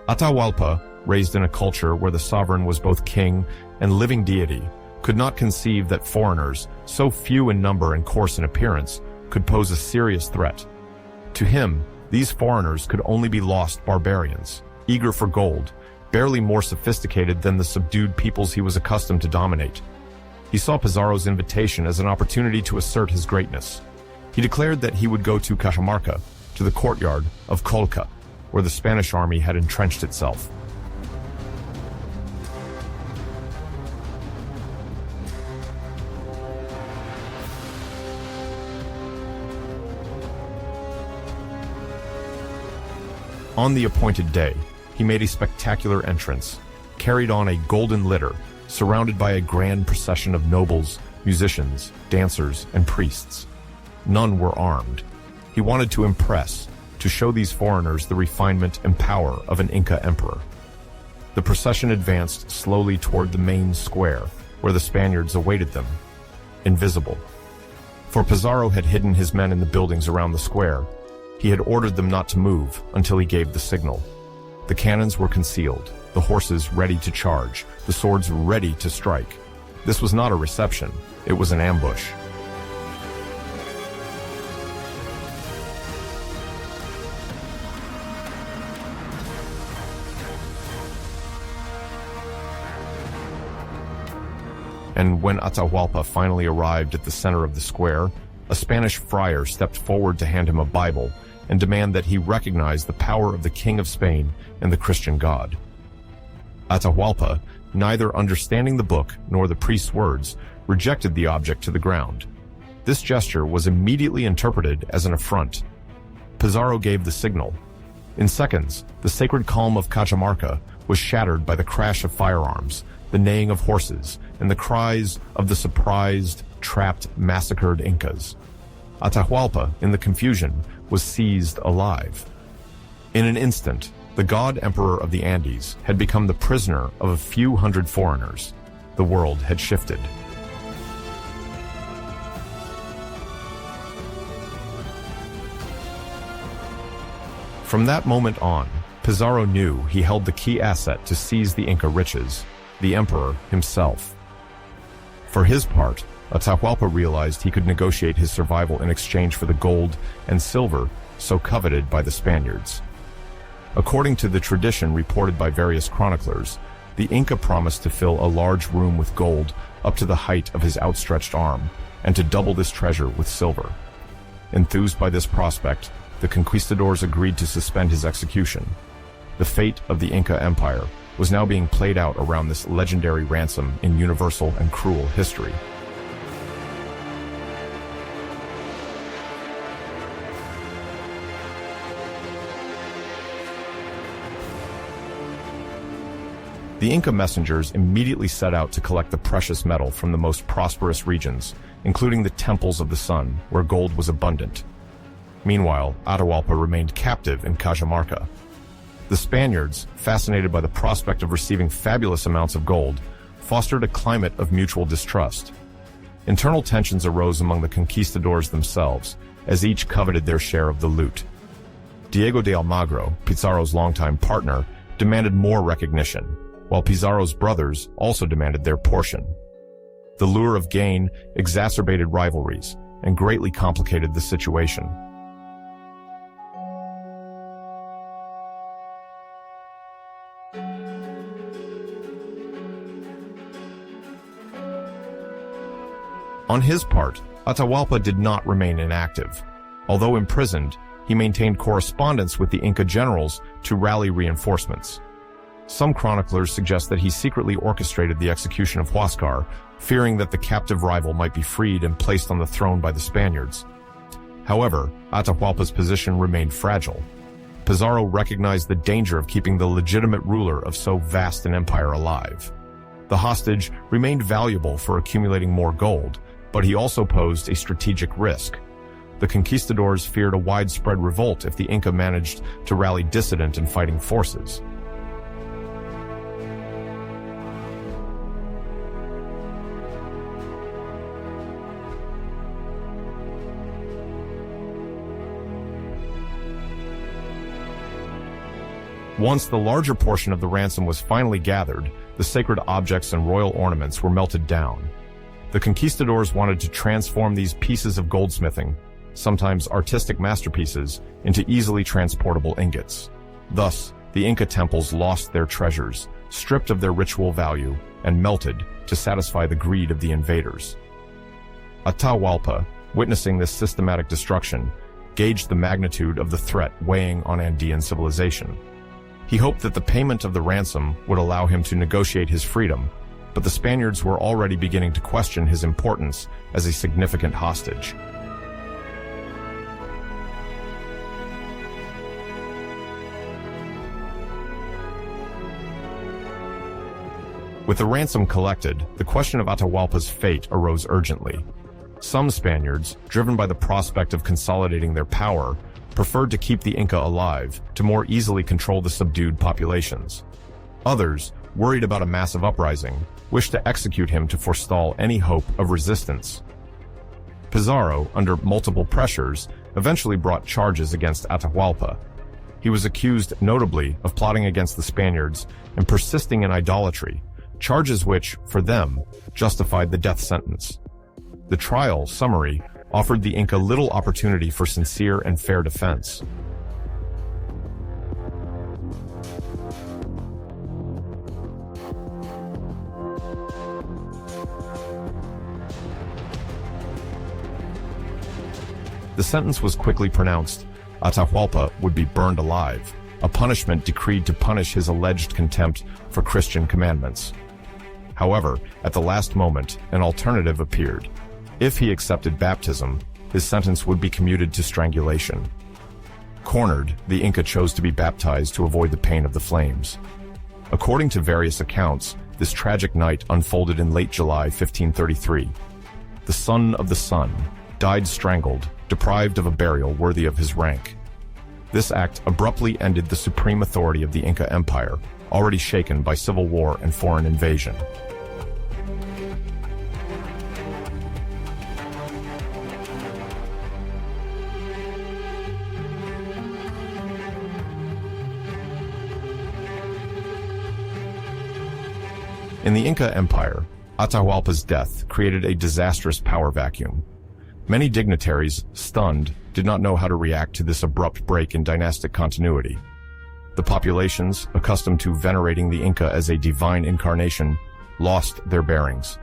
[SPEAKER 1] Atahualpa, raised in a culture where the sovereign was both king and living deity, could not conceive that foreigners, so few in number and coarse in appearance, could pose a serious threat. To him, these foreigners could only be lost barbarians, eager for gold, barely more sophisticated than the subdued peoples he was accustomed to dominate. He saw Pizarro's invitation as an opportunity to assert his greatness. He declared that he would go to Cajamarca, to the courtyard of Colca, where the Spanish army had entrenched itself. On the appointed day, he made a spectacular entrance, carried on a golden litter, surrounded by a grand procession of nobles, musicians, dancers, and priests. None were armed. He wanted to impress, to show these foreigners the refinement and power of an Inca emperor. The procession advanced slowly toward the main square, where the Spaniards awaited them, invisible. For Pizarro had hidden his men in the buildings around the square. He had ordered them not to move until he gave the signal. The cannons were concealed, the horses ready to charge, the swords ready to strike. This was not a reception, it was an ambush. And when Atahualpa finally arrived at the center of the square, a Spanish friar stepped forward to hand him a Bible and demand that he recognize the power of the King of Spain and the Christian God. Atahualpa, neither understanding the book nor the priest's words, rejected the object to the ground. This gesture was immediately interpreted as an affront. Pizarro gave the signal. In seconds, the sacred calm of Cajamarca was shattered by the crash of firearms, the neighing of horses, and the cries of the surprised, trapped, massacred Incas. Atahualpa, in the confusion, was seized alive. In an instant, the god emperor of the Andes had become the prisoner of a few hundred foreigners. The world had shifted. From that moment on, Pizarro knew he held the key asset to seize the Inca riches, the emperor himself. For his part, Atahualpa realized he could negotiate his survival in exchange for the gold and silver so coveted by the Spaniards. According to the tradition reported by various chroniclers, the Inca promised to fill a large room with gold up to the height of his outstretched arm, and to double this treasure with silver. Enthused by this prospect, the conquistadors agreed to suspend his execution. The fate of the Inca Empire was now being played out around this legendary ransom in universal and cruel history. The Inca messengers immediately set out to collect the precious metal from the most prosperous regions, including the temples of the sun, where gold was abundant. Meanwhile, Atahualpa remained captive in Cajamarca. The Spaniards, fascinated by the prospect of receiving fabulous amounts of gold, fostered a climate of mutual distrust. Internal tensions arose among the conquistadors themselves, as each coveted their share of the loot. Diego de Almagro, Pizarro's longtime partner, demanded more recognition, while Pizarro's brothers also demanded their portion. The lure of gain exacerbated rivalries and greatly complicated the situation. On his part, Atahualpa did not remain inactive. Although imprisoned, he maintained correspondence with the Inca generals to rally reinforcements. Some chroniclers suggest that he secretly orchestrated the execution of Huáscar, fearing that the captive rival might be freed and placed on the throne by the Spaniards. However, Atahualpa's position remained fragile. Pizarro recognized the danger of keeping the legitimate ruler of so vast an empire alive. The hostage remained valuable for accumulating more gold, but he also posed a strategic risk. The conquistadors feared a widespread revolt if the Inca managed to rally dissident and fighting forces. Once the larger portion of the ransom was finally gathered, the sacred objects and royal ornaments were melted down. The conquistadors wanted to transform these pieces of goldsmithing, sometimes artistic masterpieces, into easily transportable ingots. Thus, the Inca temples lost their treasures, stripped of their ritual value, and melted to satisfy the greed of the invaders. Atahualpa, witnessing this systematic destruction, gauged the magnitude of the threat weighing on Andean civilization. He hoped that the payment of the ransom would allow him to negotiate his freedom, but the Spaniards were already beginning to question his importance as a significant hostage. With the ransom collected, the question of Atahualpa's fate arose urgently. Some Spaniards, driven by the prospect of consolidating their power, preferred to keep the Inca alive to more easily control the subdued populations. Others, worried about a massive uprising, wished to execute him to forestall any hope of resistance. Pizarro, under multiple pressures, eventually brought charges against Atahualpa. He was accused, notably, of plotting against the Spaniards and persisting in idolatry, charges which, for them, justified the death sentence. The trial summary offered the Inca little opportunity for sincere and fair defense. The sentence was quickly pronounced. Atahualpa would be burned alive, a punishment decreed to punish his alleged contempt for Christian commandments. However, at the last moment, an alternative appeared. If he accepted baptism, his sentence would be commuted to strangulation. Cornered, the Inca chose to be baptized to avoid the pain of the flames. According to various accounts, this tragic night unfolded in late July 1533. The son of the sun died strangled, deprived of a burial worthy of his rank. This act abruptly ended the supreme authority of the Inca Empire, already shaken by civil war and foreign invasion. In the Inca Empire, Atahualpa's death created a disastrous power vacuum. Many dignitaries, stunned, did not know how to react to this abrupt break in dynastic continuity. The populations, accustomed to venerating the Inca as a divine incarnation, lost their bearings.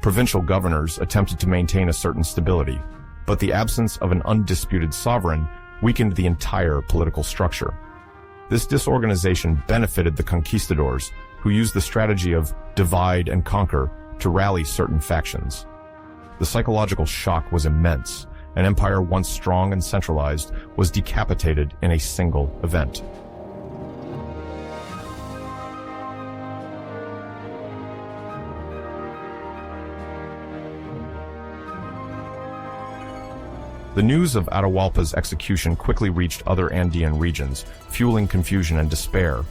[SPEAKER 1] Provincial governors attempted to maintain a certain stability, but the absence of an undisputed sovereign weakened the entire political structure. This disorganization benefited the conquistadors, who used the strategy of divide and conquer to rally certain factions. The psychological shock was immense. An empire once strong and centralized was decapitated in a single event. The news of Atahualpa's execution quickly reached other Andean regions, fueling confusion and despair.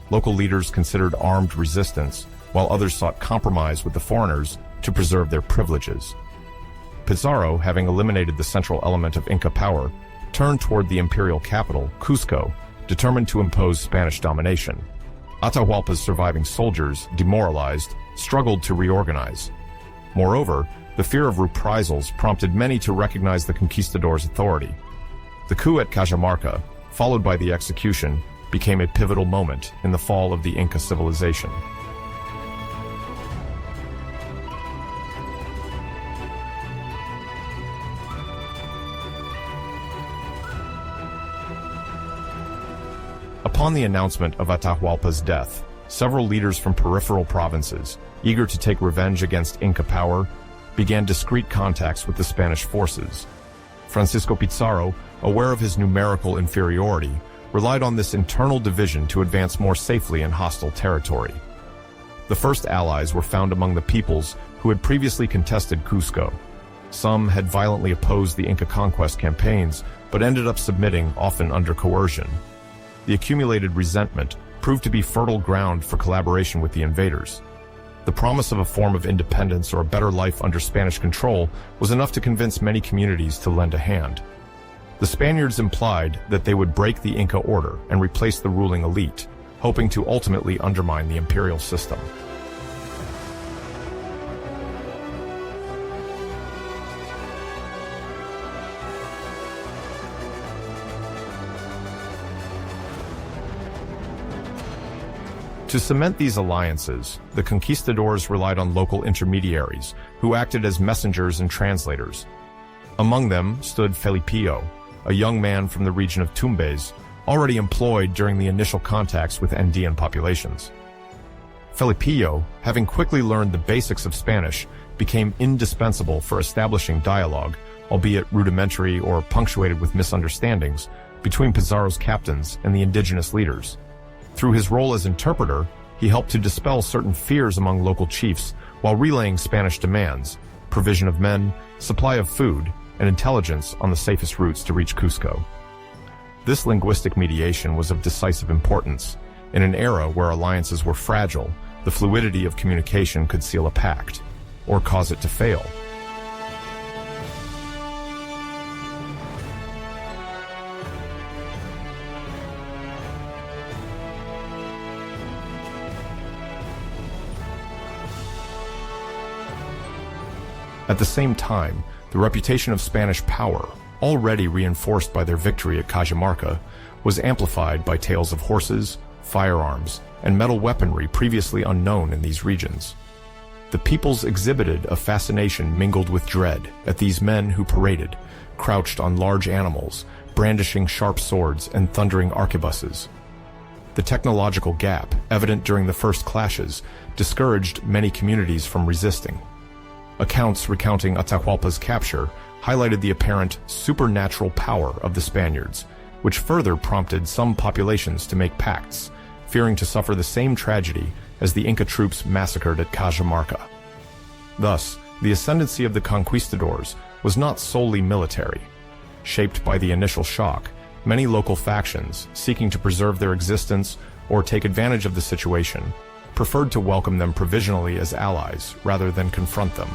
[SPEAKER 1] Local leaders considered armed resistance, while others sought compromise with the foreigners to preserve their privileges. Pizarro, having eliminated the central element of Inca power, turned toward the imperial capital, Cusco, determined to impose Spanish domination. Atahualpa's surviving soldiers, demoralized, struggled to reorganize. Moreover, the fear of reprisals prompted many to recognize the conquistadors' authority. The coup at Cajamarca, followed by the execution, became a pivotal moment in the fall of the Inca civilization. Upon the announcement of Atahualpa's death, several leaders from peripheral provinces, eager to take revenge against Inca power, began discreet contacts with the Spanish forces. Francisco Pizarro, aware of his numerical inferiority, relied on this internal division to advance more safely in hostile territory. The first allies were found among the peoples who had previously contested Cusco. Some had violently opposed the Inca conquest campaigns, but ended up submitting, often under coercion. The accumulated resentment proved to be fertile ground for collaboration with the invaders. The promise of a form of independence or a better life under Spanish control was enough to convince many communities to lend a hand. The Spaniards implied that they would break the Inca order and replace the ruling elite, hoping to ultimately undermine the imperial system. To cement these alliances, the conquistadors relied on local intermediaries, who acted as messengers and translators. Among them stood Felipillo, a young man from the region of Tumbes, already employed during the initial contacts with Andean populations. Felipillo, having quickly learned the basics of Spanish, became indispensable for establishing dialogue, albeit rudimentary or punctuated with misunderstandings, between Pizarro's captains and the indigenous leaders. Through his role as interpreter, he helped to dispel certain fears among local chiefs while relaying Spanish demands, provision of men, supply of food, and intelligence on the safest routes to reach Cusco. This linguistic mediation was of decisive importance. In an era where alliances were fragile, the fluidity of communication could seal a pact, or cause it to fail. At the same time, the reputation of Spanish power, already reinforced by their victory at Cajamarca, was amplified by tales of horses, firearms, and metal weaponry previously unknown in these regions. The peoples exhibited a fascination mingled with dread at these men who paraded, crouched on large animals, brandishing sharp swords and thundering arquebuses. The technological gap, evident during the first clashes, discouraged many communities from resisting. Accounts recounting Atahualpa's capture highlighted the apparent supernatural power of the Spaniards, which further prompted some populations to make pacts, fearing to suffer the same tragedy as the Inca troops massacred at Cajamarca. Thus, the ascendancy of the conquistadors was not solely military. Shaped by the initial shock, many local factions, seeking to preserve their existence or take advantage of the situation, preferred to welcome them provisionally as allies rather than confront them.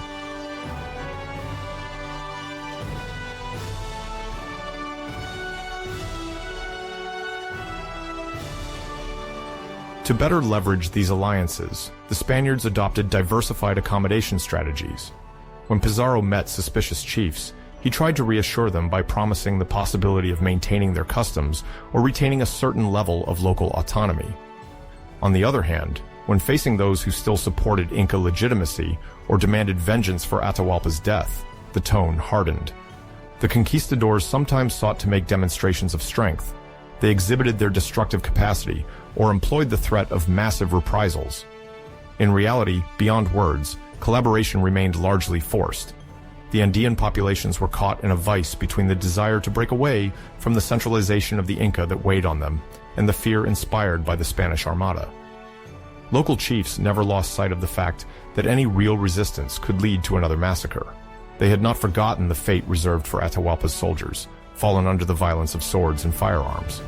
[SPEAKER 1] To better leverage these alliances, the Spaniards adopted diversified accommodation strategies. When Pizarro met suspicious chiefs, he tried to reassure them by promising the possibility of maintaining their customs or retaining a certain level of local autonomy. On the other hand, when facing those who still supported Inca legitimacy or demanded vengeance for Atahualpa's death, the tone hardened. The conquistadors sometimes sought to make demonstrations of strength. They exhibited their destructive capacity or employed the threat of massive reprisals. In reality, beyond words, collaboration remained largely forced. The Andean populations were caught in a vice between the desire to break away from the centralization of the Inca that weighed on them and the fear inspired by the Spanish Armada. Local chiefs never lost sight of the fact that any real resistance could lead to another massacre. They had not forgotten the fate reserved for Atahualpa's soldiers, fallen under the violence of swords and firearms.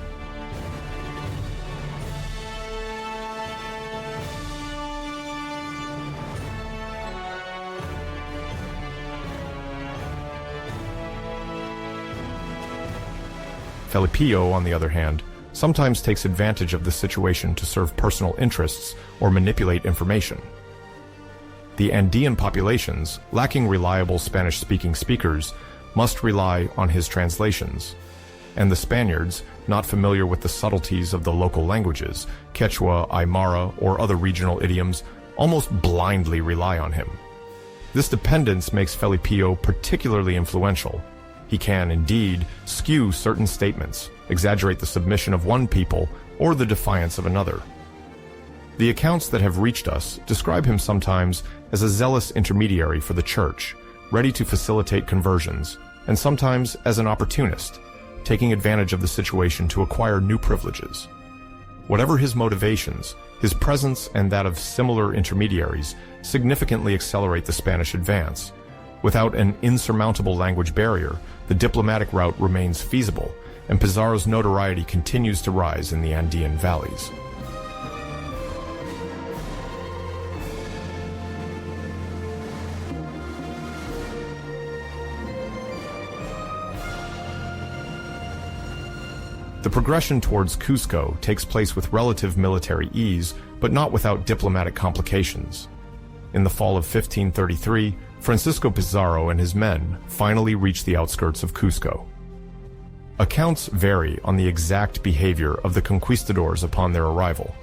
[SPEAKER 1] Felipillo, on the other hand, sometimes takes advantage of the situation to serve personal interests or manipulate information. The Andean populations, lacking reliable Spanish-speaking speakers, must rely on his translations. And the Spaniards, not familiar with the subtleties of the local languages, Quechua, Aymara, or other regional idioms, almost blindly rely on him. This dependence makes Felipillo particularly influential. He can, indeed, skew certain statements, exaggerate the submission of one people or the defiance of another. The accounts that have reached us describe him sometimes as a zealous intermediary for the church, ready to facilitate conversions, and sometimes as an opportunist, taking advantage of the situation to acquire new privileges. Whatever his motivations, his presence and that of similar intermediaries significantly accelerate the Spanish advance. Without an insurmountable language barrier, the diplomatic route remains feasible, and Pizarro's notoriety continues to rise in the Andean valleys. The progression towards Cusco takes place with relative military ease, but not without diplomatic complications. In the fall of 1533, Francisco Pizarro and his men finally reached the outskirts of Cusco. Accounts vary on the exact behavior of the conquistadors upon their arrival.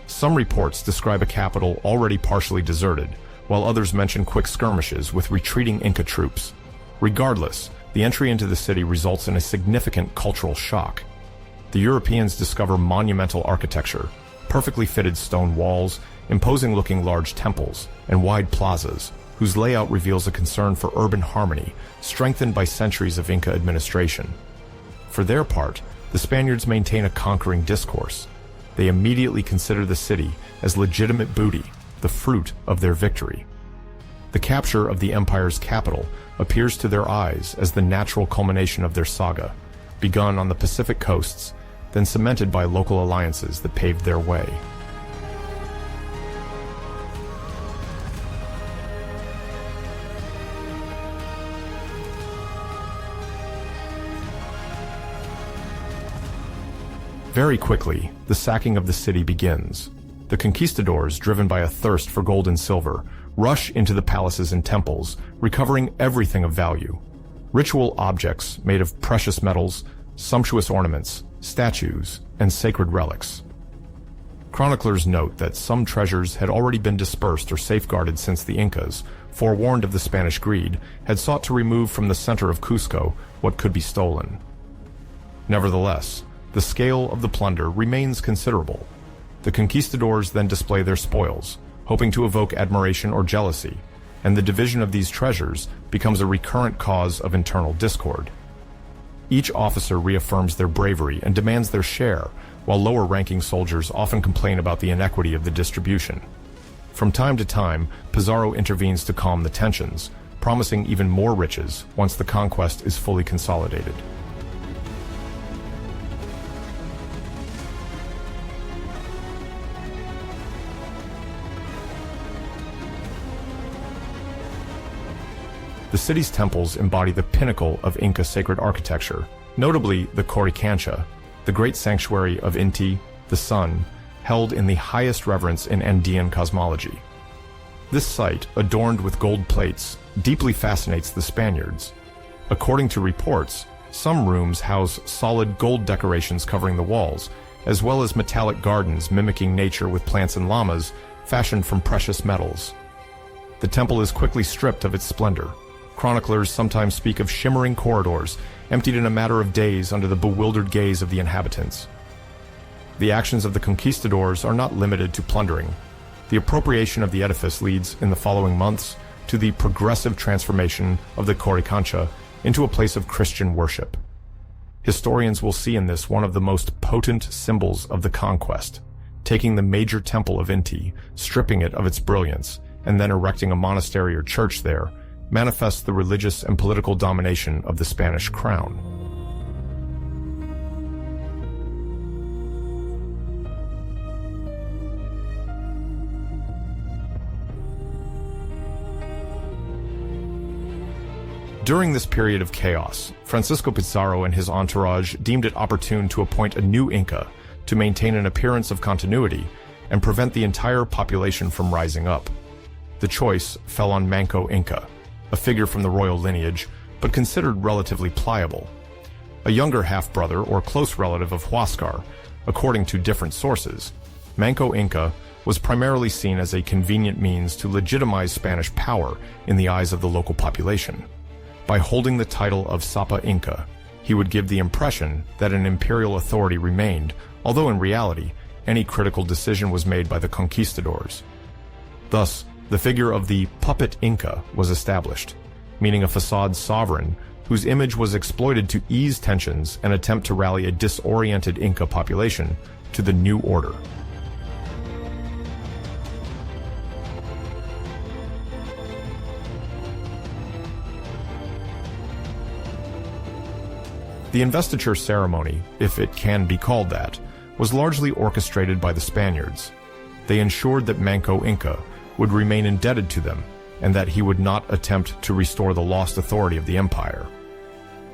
[SPEAKER 1] Some reports describe a capital already partially deserted, while others mention quick skirmishes with retreating Inca troops. Regardless, the entry into the city results in a significant cultural shock. The Europeans discover monumental architecture, perfectly fitted stone walls, imposing-looking large temples, and wide plazas, whose layout reveals a concern for urban harmony, strengthened by centuries of Inca administration. For their part, the Spaniards maintain a conquering discourse. They immediately consider the city as legitimate booty, the fruit of their victory. The capture of the empire's capital appears to their eyes as the natural culmination of their saga, begun on the Pacific coasts, then cemented by local alliances that paved their way. Very quickly, the sacking of the city begins. The conquistadors, driven by a thirst for gold and silver, rush into the palaces and temples, recovering everything of value. Ritual objects made of precious metals, sumptuous ornaments, statues, and sacred relics. Chroniclers note that some treasures had already been dispersed or safeguarded since the Incas, forewarned of the Spanish greed, had sought to remove from the center of Cusco what could be stolen. Nevertheless, the scale of the plunder remains considerable. The conquistadors then display their spoils, hoping to evoke admiration or jealousy, and the division of these treasures becomes a recurrent cause of internal discord. Each officer reaffirms their bravery and demands their share, while lower-ranking soldiers often complain about the inequity of the distribution. From time to time, Pizarro intervenes to calm the tensions, promising even more riches once the conquest is fully consolidated. The city's temples embody the pinnacle of Inca sacred architecture, notably the Coricancha, the great sanctuary of Inti, the sun, held in the highest reverence in Andean cosmology. This site, adorned with gold plates, deeply fascinates the Spaniards. According to reports, some rooms house solid gold decorations covering the walls, as well as metallic gardens mimicking nature with plants and llamas fashioned from precious metals. The temple is quickly stripped of its splendor. Chroniclers sometimes speak of shimmering corridors, emptied in a matter of days under the bewildered gaze of the inhabitants. The actions of the conquistadors are not limited to plundering. The appropriation of the edifice leads, in the following months, to the progressive transformation of the Coricancha into a place of Christian worship. Historians will see in this one of the most potent symbols of the conquest, taking the major temple of Inti, stripping it of its brilliance, and then erecting a monastery or church there, manifests the religious and political domination of the Spanish crown. During this period of chaos, Francisco Pizarro and his entourage deemed it opportune to appoint a new Inca to maintain an appearance of continuity and prevent the entire population from rising up. The choice fell on Manco Inca, a figure from the royal lineage, but considered relatively pliable. A younger half-brother or close relative of Huáscar, according to different sources, Manco Inca was primarily seen as a convenient means to legitimize Spanish power in the eyes of the local population. By holding the title of Sapa Inca, he would give the impression that an imperial authority remained, although in reality, any critical decision was made by the conquistadors. Thus, the figure of the puppet Inca was established, meaning a facade sovereign whose image was exploited to ease tensions and attempt to rally a disoriented Inca population to the new order. The investiture ceremony, if it can be called that, was largely orchestrated by the Spaniards. They ensured that Manco Inca would remain indebted to them and that he would not attempt to restore the lost authority of the empire.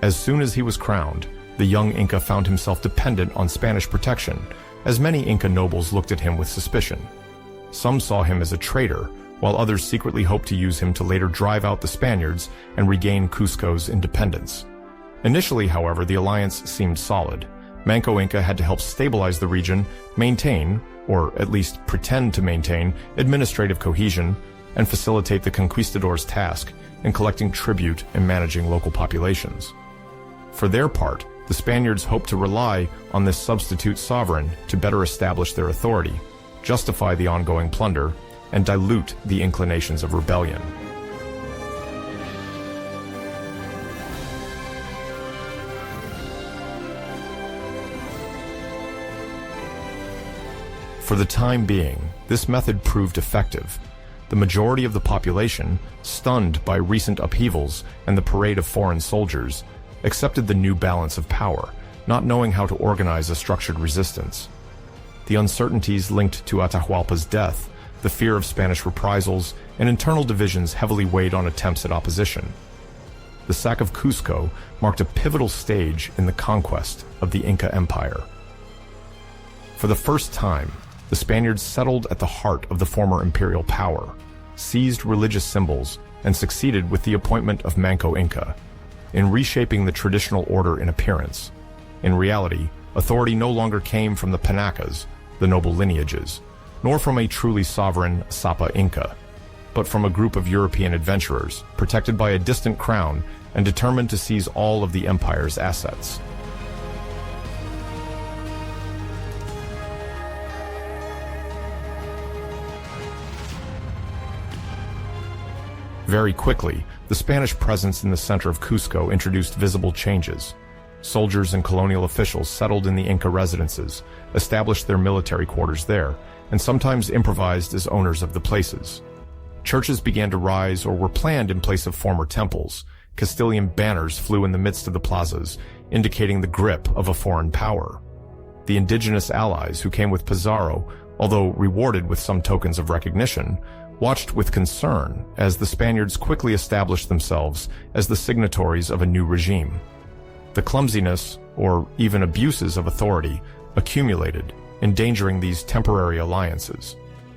[SPEAKER 1] As soon as he was crowned, the young Inca found himself dependent on Spanish protection, as many Inca nobles looked at him with suspicion. Some saw him as a traitor, while others secretly hoped to use him to later drive out the Spaniards and regain Cusco's independence. Initially, however, the alliance seemed solid. Manco Inca had to help stabilize the region, maintain, or at least pretend to maintain, administrative cohesion, and facilitate the conquistadors' task in collecting tribute and managing local populations. For their part, the Spaniards hoped to rely on this substitute sovereign to better establish their authority, justify the ongoing plunder, and dilute the inclinations of rebellion. For the time being, this method proved effective. The majority of the population, stunned by recent upheavals and the parade of foreign soldiers, accepted the new balance of power, not knowing how to organize a structured resistance. The uncertainties linked to Atahualpa's death, the fear of Spanish reprisals, and internal divisions heavily weighed on attempts at opposition. The sack of Cusco marked a pivotal stage in the conquest of the Inca Empire. For the first time, the Spaniards settled at the heart of the former imperial power, seized religious symbols, and succeeded with the appointment of Manco Inca, in reshaping the traditional order in appearance. In reality, authority no longer came from the Panacas, the noble lineages, nor from a truly sovereign Sapa Inca, but from a group of European adventurers, protected by a distant crown and determined to seize all of the empire's assets. Very quickly, the Spanish presence in the center of Cusco introduced visible changes. Soldiers and colonial officials settled in the Inca residences, established their military quarters there, and sometimes improvised as owners of the places. Churches began to rise or were planned in place of former temples. Castilian banners flew in the midst of the plazas, indicating the grip of a foreign power. The indigenous allies who came with Pizarro, although rewarded with some tokens of recognition, watched with concern as the Spaniards quickly established themselves as the signatories of a new regime. The clumsiness, or even abuses of authority, accumulated, endangering these temporary alliances.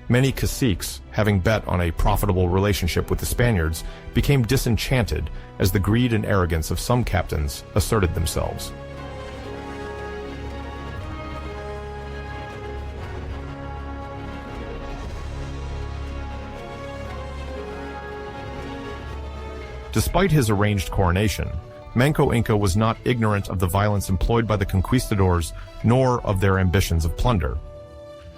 [SPEAKER 1] Many caciques, having bet on a profitable relationship with the Spaniards, became disenchanted as the greed and arrogance of some captains asserted themselves. Despite his arranged coronation, Manco Inca was not ignorant of the violence employed by the conquistadors nor of their ambitions of plunder.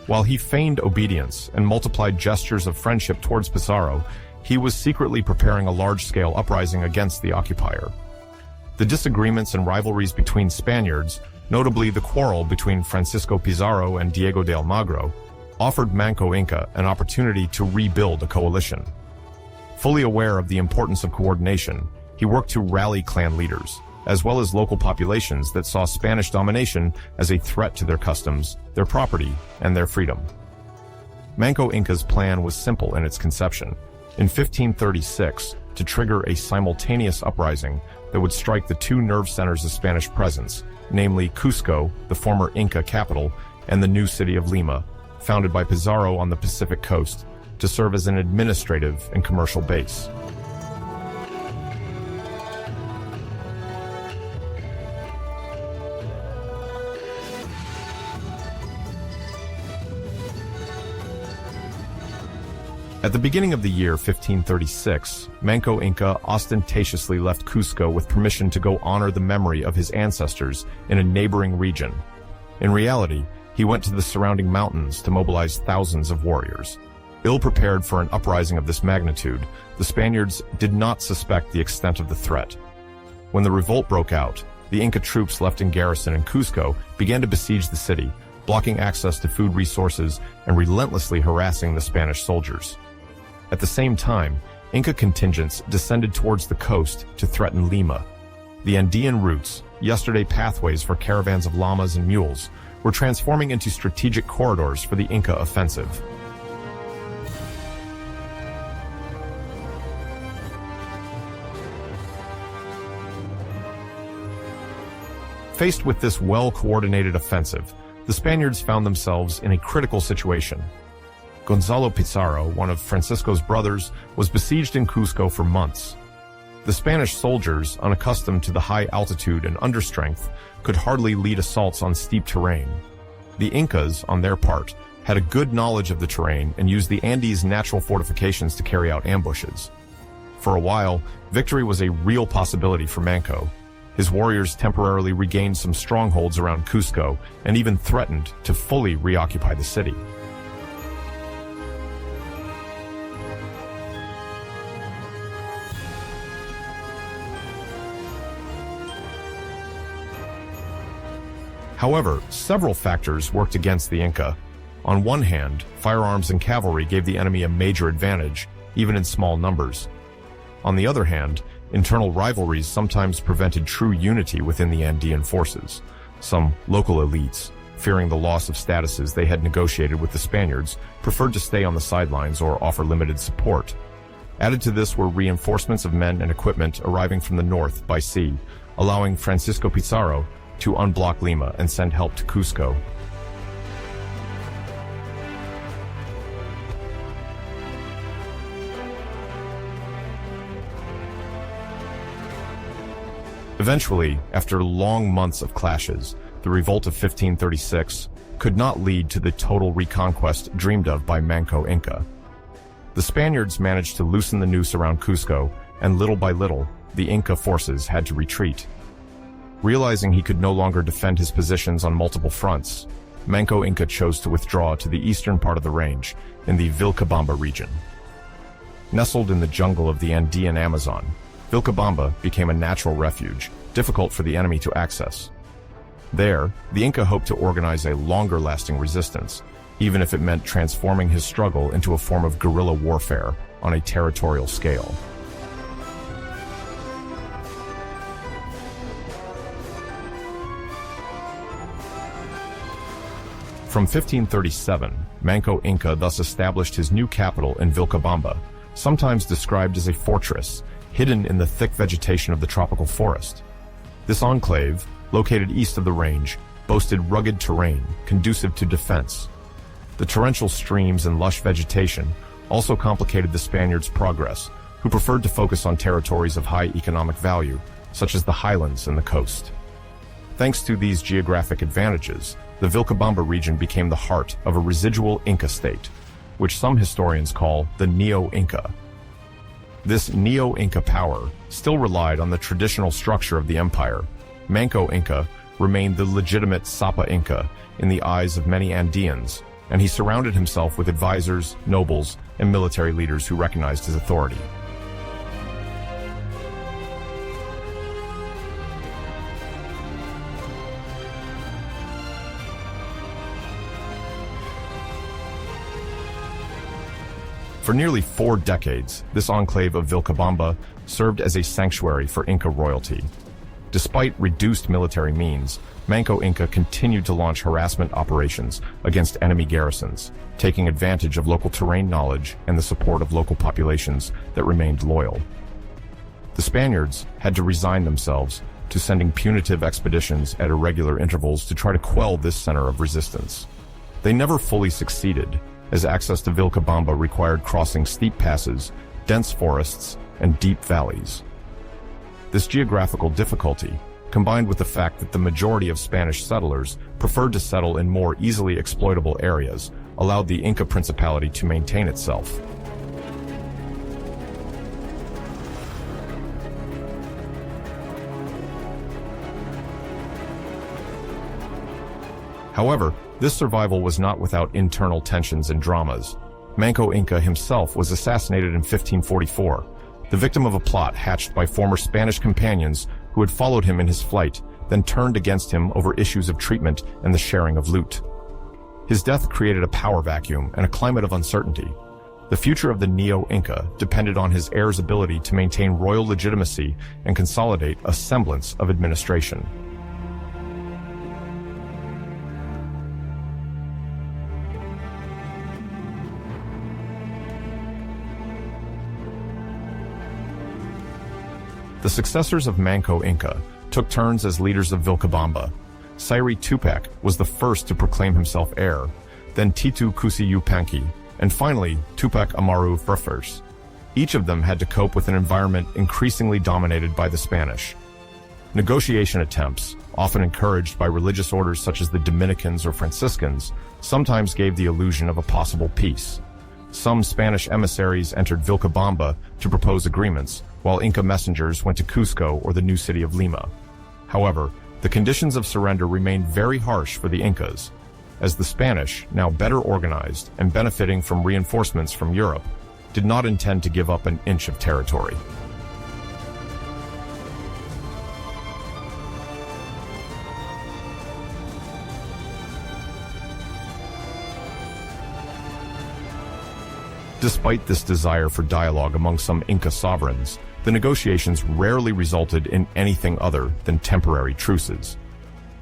[SPEAKER 1] While he feigned obedience and multiplied gestures of friendship towards Pizarro, he was secretly preparing a large-scale uprising against the occupier. The disagreements and rivalries between Spaniards, notably the quarrel between Francisco Pizarro and Diego de Almagro, offered Manco Inca an opportunity to rebuild a coalition. Fully aware of the importance of coordination, he worked to rally clan leaders, as well as local populations that saw Spanish domination as a threat to their customs, their property, and their freedom. Manco Inca's plan was simple in its conception. In 1536, to trigger a simultaneous uprising that would strike the two nerve centers of Spanish presence, namely Cusco, the former Inca capital, and the new city of Lima, founded by Pizarro on the Pacific coast, to serve as an administrative and commercial base. At the beginning of the year 1536, Manco Inca ostentatiously left Cusco with permission to go honor the memory of his ancestors in a neighboring region. In reality, he went to the surrounding mountains to mobilize thousands of warriors. Ill-prepared for an uprising of this magnitude, the Spaniards did not suspect the extent of the threat. When the revolt broke out, the Inca troops left in garrison in Cusco began to besiege the city, blocking access to food resources and relentlessly harassing the Spanish soldiers. At the same time, Inca contingents descended towards the coast to threaten Lima. The Andean routes, yesterday pathways for caravans of llamas and mules, were transforming into strategic corridors for the Inca offensive. Faced with this well-coordinated offensive, the Spaniards found themselves in a critical situation. Gonzalo Pizarro, one of Francisco's brothers, was besieged in Cusco for months. The Spanish soldiers, unaccustomed to the high altitude and understrength, could hardly lead assaults on steep terrain. The Incas, on their part, had a good knowledge of the terrain and used the Andes' natural fortifications to carry out ambushes. For a while, victory was a real possibility for Manco. His warriors temporarily regained some strongholds around Cusco and even threatened to fully reoccupy the city. However, several factors worked against the Inca. On one hand, firearms and cavalry gave the enemy a major advantage, even in small numbers. On the other hand, internal rivalries sometimes prevented true unity within the Andean forces. Some local elites, fearing the loss of statuses they had negotiated with the Spaniards, preferred to stay on the sidelines or offer limited support. Added to this were reinforcements of men and equipment arriving from the north by sea, allowing Francisco Pizarro to unblock Lima and send help to Cusco. Eventually, after long months of clashes, the revolt of 1536 could not lead to the total reconquest dreamed of by Manco Inca. The Spaniards managed to loosen the noose around Cusco, and little by little, the Inca forces had to retreat. Realizing he could no longer defend his positions on multiple fronts, Manco Inca chose to withdraw to the eastern part of the range, in the Vilcabamba region. Nestled in the jungle of the Andean Amazon, Vilcabamba became a natural refuge, difficult for the enemy to access. There, the Inca hoped to organize a longer-lasting resistance, even if it meant transforming his struggle into a form of guerrilla warfare on a territorial scale. From 1537, Manco Inca thus established his new capital in Vilcabamba, sometimes described as a fortress, hidden in the thick vegetation of the tropical forest. This enclave, located east of the range, boasted rugged terrain, conducive to defense. The torrential streams and lush vegetation also complicated the Spaniards' progress, who preferred to focus on territories of high economic value, such as the highlands and the coast. Thanks to these geographic advantages, the Vilcabamba region became the heart of a residual Inca state, which some historians call the Neo-Inca. This Neo-Inca power still relied on the traditional structure of the empire. Manco Inca remained the legitimate Sapa Inca in the eyes of many Andeans, and he surrounded himself with advisors, nobles, and military leaders who recognized his authority. For nearly 4 decades, this enclave of Vilcabamba served as a sanctuary for Inca royalty. Despite reduced military means, Manco Inca continued to launch harassment operations against enemy garrisons, taking advantage of local terrain knowledge and the support of local populations that remained loyal. The Spaniards had to resign themselves to sending punitive expeditions at irregular intervals to try to quell this center of resistance. They never fully succeeded, as access to Vilcabamba required crossing steep passes, dense forests, and deep valleys. This geographical difficulty, combined with the fact that the majority of Spanish settlers preferred to settle in more easily exploitable areas, allowed the Inca Principality to maintain itself. However, this survival was not without internal tensions and dramas. Manco Inca himself was assassinated in 1544, the victim of a plot hatched by former Spanish companions who had followed him in his flight, then turned against him over issues of treatment and the sharing of loot. His death created a power vacuum and a climate of uncertainty. The future of the Neo-Inca depended on his heir's ability to maintain royal legitimacy and consolidate a semblance of administration. The successors of Manco Inca took turns as leaders of Vilcabamba. Siri Tupac was the first to proclaim himself heir, then Titu Cusi Yupanqui, and finally Tupac Amaru I. Each of them had to cope with an environment increasingly dominated by the Spanish. Negotiation attempts, often encouraged by religious orders such as the Dominicans or Franciscans, sometimes gave the illusion of a possible peace. Some Spanish emissaries entered Vilcabamba to propose agreements, while Inca messengers went to Cusco or the new city of Lima. However, the conditions of surrender remained very harsh for the Incas, as the Spanish, now better organized and benefiting from reinforcements from Europe, did not intend to give up an inch of territory. Despite this desire for dialogue among some Inca sovereigns, the negotiations rarely resulted in anything other than temporary truces.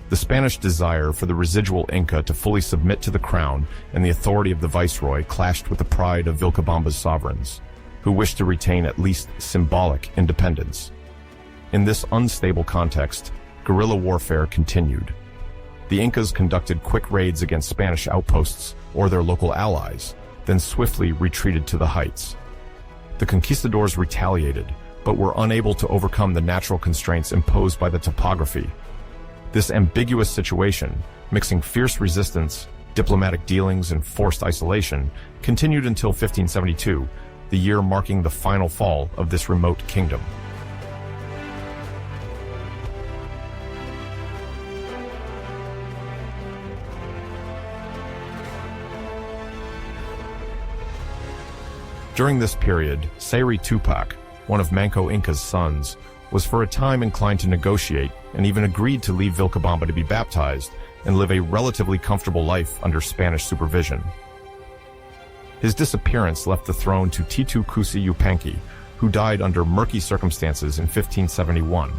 [SPEAKER 1] The Spanish desire for the residual Inca to fully submit to the crown and the authority of the viceroy clashed with the pride of Vilcabamba's sovereigns, who wished to retain at least symbolic independence. In this unstable context, guerrilla warfare continued. The Incas conducted quick raids against Spanish outposts or their local allies, then swiftly retreated to the heights. The conquistadors retaliated, but were unable to overcome the natural constraints imposed by the topography. This ambiguous situation, mixing fierce resistance, diplomatic dealings, and forced isolation, continued until 1572, the year marking the final fall of this remote kingdom. During this period, Siri Tupac, one of Manco Inca's sons, was for a time inclined to negotiate and even agreed to leave Vilcabamba to be baptized and live a relatively comfortable life under Spanish supervision. His disappearance left the throne to Titu Cusi Yupanqui, who died under murky circumstances in 1571.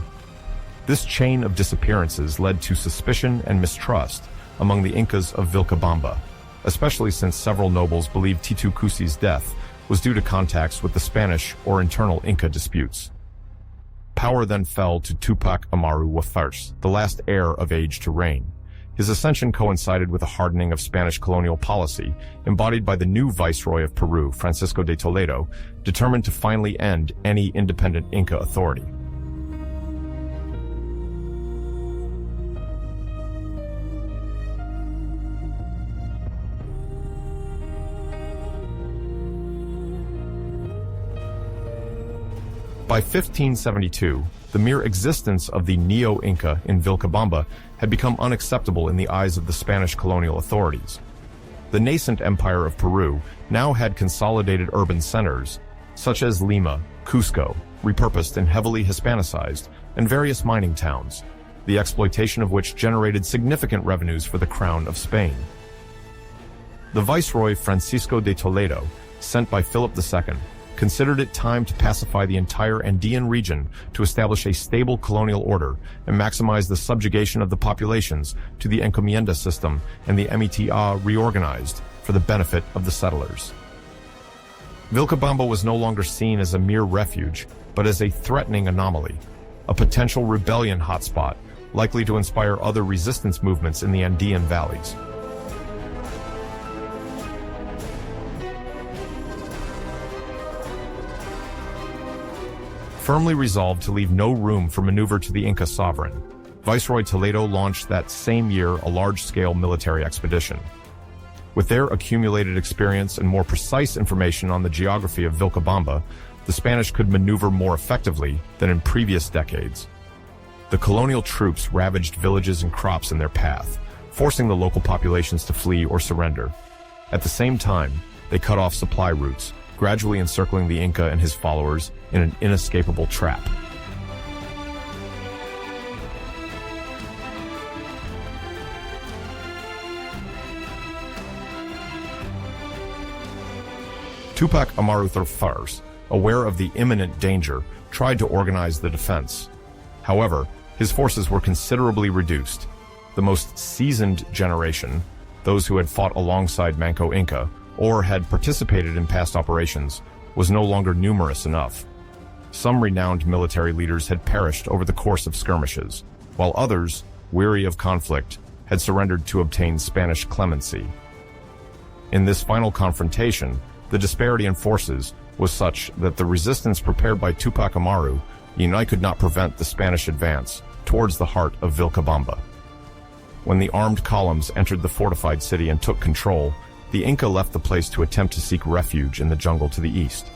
[SPEAKER 1] This chain of disappearances led to suspicion and mistrust among the Incas of Vilcabamba, especially since several nobles believed Titu Cusi's death was due to contacts with the Spanish or internal Inca disputes. Power then fell to Tupac Amaru I, the last heir of age to reign. His ascension coincided with a hardening of Spanish colonial policy, embodied by the new viceroy of Peru, Francisco de Toledo, determined to finally end any independent Inca authority. By 1572, the mere existence of the Neo-Inca in Vilcabamba had become unacceptable in the eyes of the Spanish colonial authorities. The nascent empire of Peru now had consolidated urban centers, such as Lima, Cusco, repurposed and heavily Hispanicized, and various mining towns, the exploitation of which generated significant revenues for the Crown of Spain. The viceroy Francisco de Toledo, sent by Philip II, considered it time to pacify the entire Andean region to establish a stable colonial order and maximize the subjugation of the populations to the encomienda system and the MTA reorganized for the benefit of the settlers. Vilcabamba was no longer seen as a mere refuge, but as a threatening anomaly, a potential rebellion hotspot likely to inspire other resistance movements in the Andean valleys. Firmly resolved to leave no room for maneuver to the Inca sovereign, Viceroy Toledo launched that same year a large-scale military expedition. With their accumulated experience and more precise information on the geography of Vilcabamba, the Spanish could maneuver more effectively than in previous decades. The colonial troops ravaged villages and crops in their path, forcing the local populations to flee or surrender. At the same time, they cut off supply routes, gradually encircling the Inca and his followers in an inescapable trap. Tupac Amaru I, aware of the imminent danger, tried to organize the defense. However, his forces were considerably reduced. The most seasoned generation, those who had fought alongside Manco Inca, or had participated in past operations, was no longer numerous enough. Some renowned military leaders had perished over the course of skirmishes, while others, weary of conflict, had surrendered to obtain Spanish clemency. In this final confrontation, the disparity in forces was such that the resistance prepared by Tupac Amaru could not prevent the Spanish advance towards the heart of Vilcabamba. When the armed columns entered the fortified city and took control, the Inca left the place to attempt to seek refuge in the jungle to the east.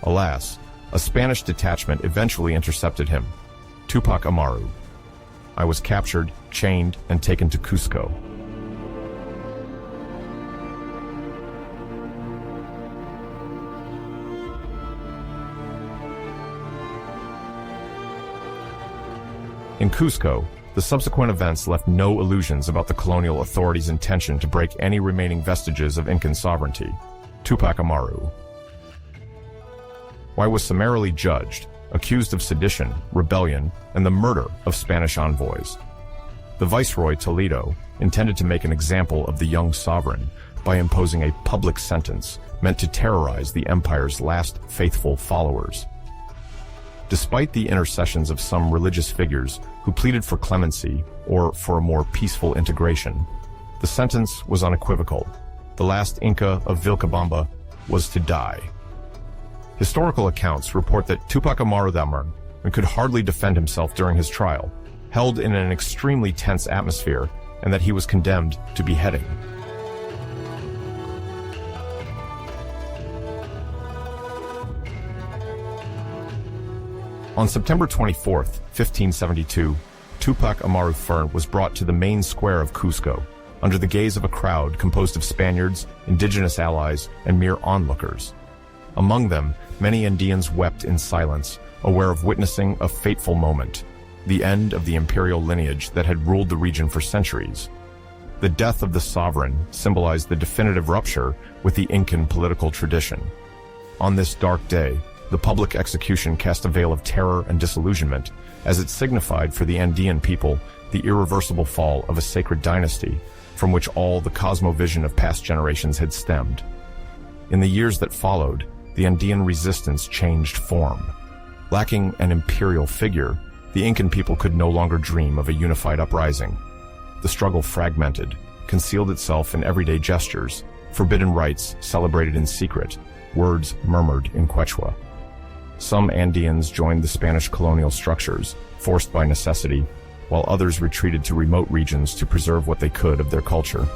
[SPEAKER 1] Alas, a Spanish detachment eventually intercepted him. Tupac Amaru. I was captured, chained, and taken to Cusco. In Cusco, the subsequent events left no illusions about the colonial authorities' intention to break any remaining vestiges of Incan sovereignty. Tupac Amaru. Why was summarily judged, accused of sedition, rebellion, and the murder of Spanish envoys. The Viceroy Toledo intended to make an example of the young sovereign by imposing a public sentence meant to terrorize the empire's last faithful followers. Despite the intercessions of some religious figures who pleaded for clemency or for a more peaceful integration, the sentence was unequivocal. The last Inca of Vilcabamba was to die. Historical accounts report that Tupac Amaru could hardly defend himself during his trial, held in an extremely tense atmosphere, and that he was condemned to beheading. On September 24, 1572, Tupac Amaru was brought to the main square of Cusco, under the gaze of a crowd composed of Spaniards, indigenous allies, and mere onlookers. Among them, many Andeans wept in silence, aware of witnessing a fateful moment, the end of the imperial lineage that had ruled the region for centuries. The death of the sovereign symbolized the definitive rupture with the Incan political tradition. On this dark day, the public execution cast a veil of terror and disillusionment, as it signified for the Andean people the irreversible fall of a sacred dynasty from which all the cosmovision of past generations had stemmed. In the years that followed, the Andean resistance changed form. Lacking an imperial figure, the Incan people could no longer dream of a unified uprising. The struggle fragmented, concealed itself in everyday gestures, forbidden rites celebrated in secret, words murmured in Quechua. Some Andeans joined the Spanish colonial structures, forced by necessity, while others retreated to remote regions to preserve what they could of their culture.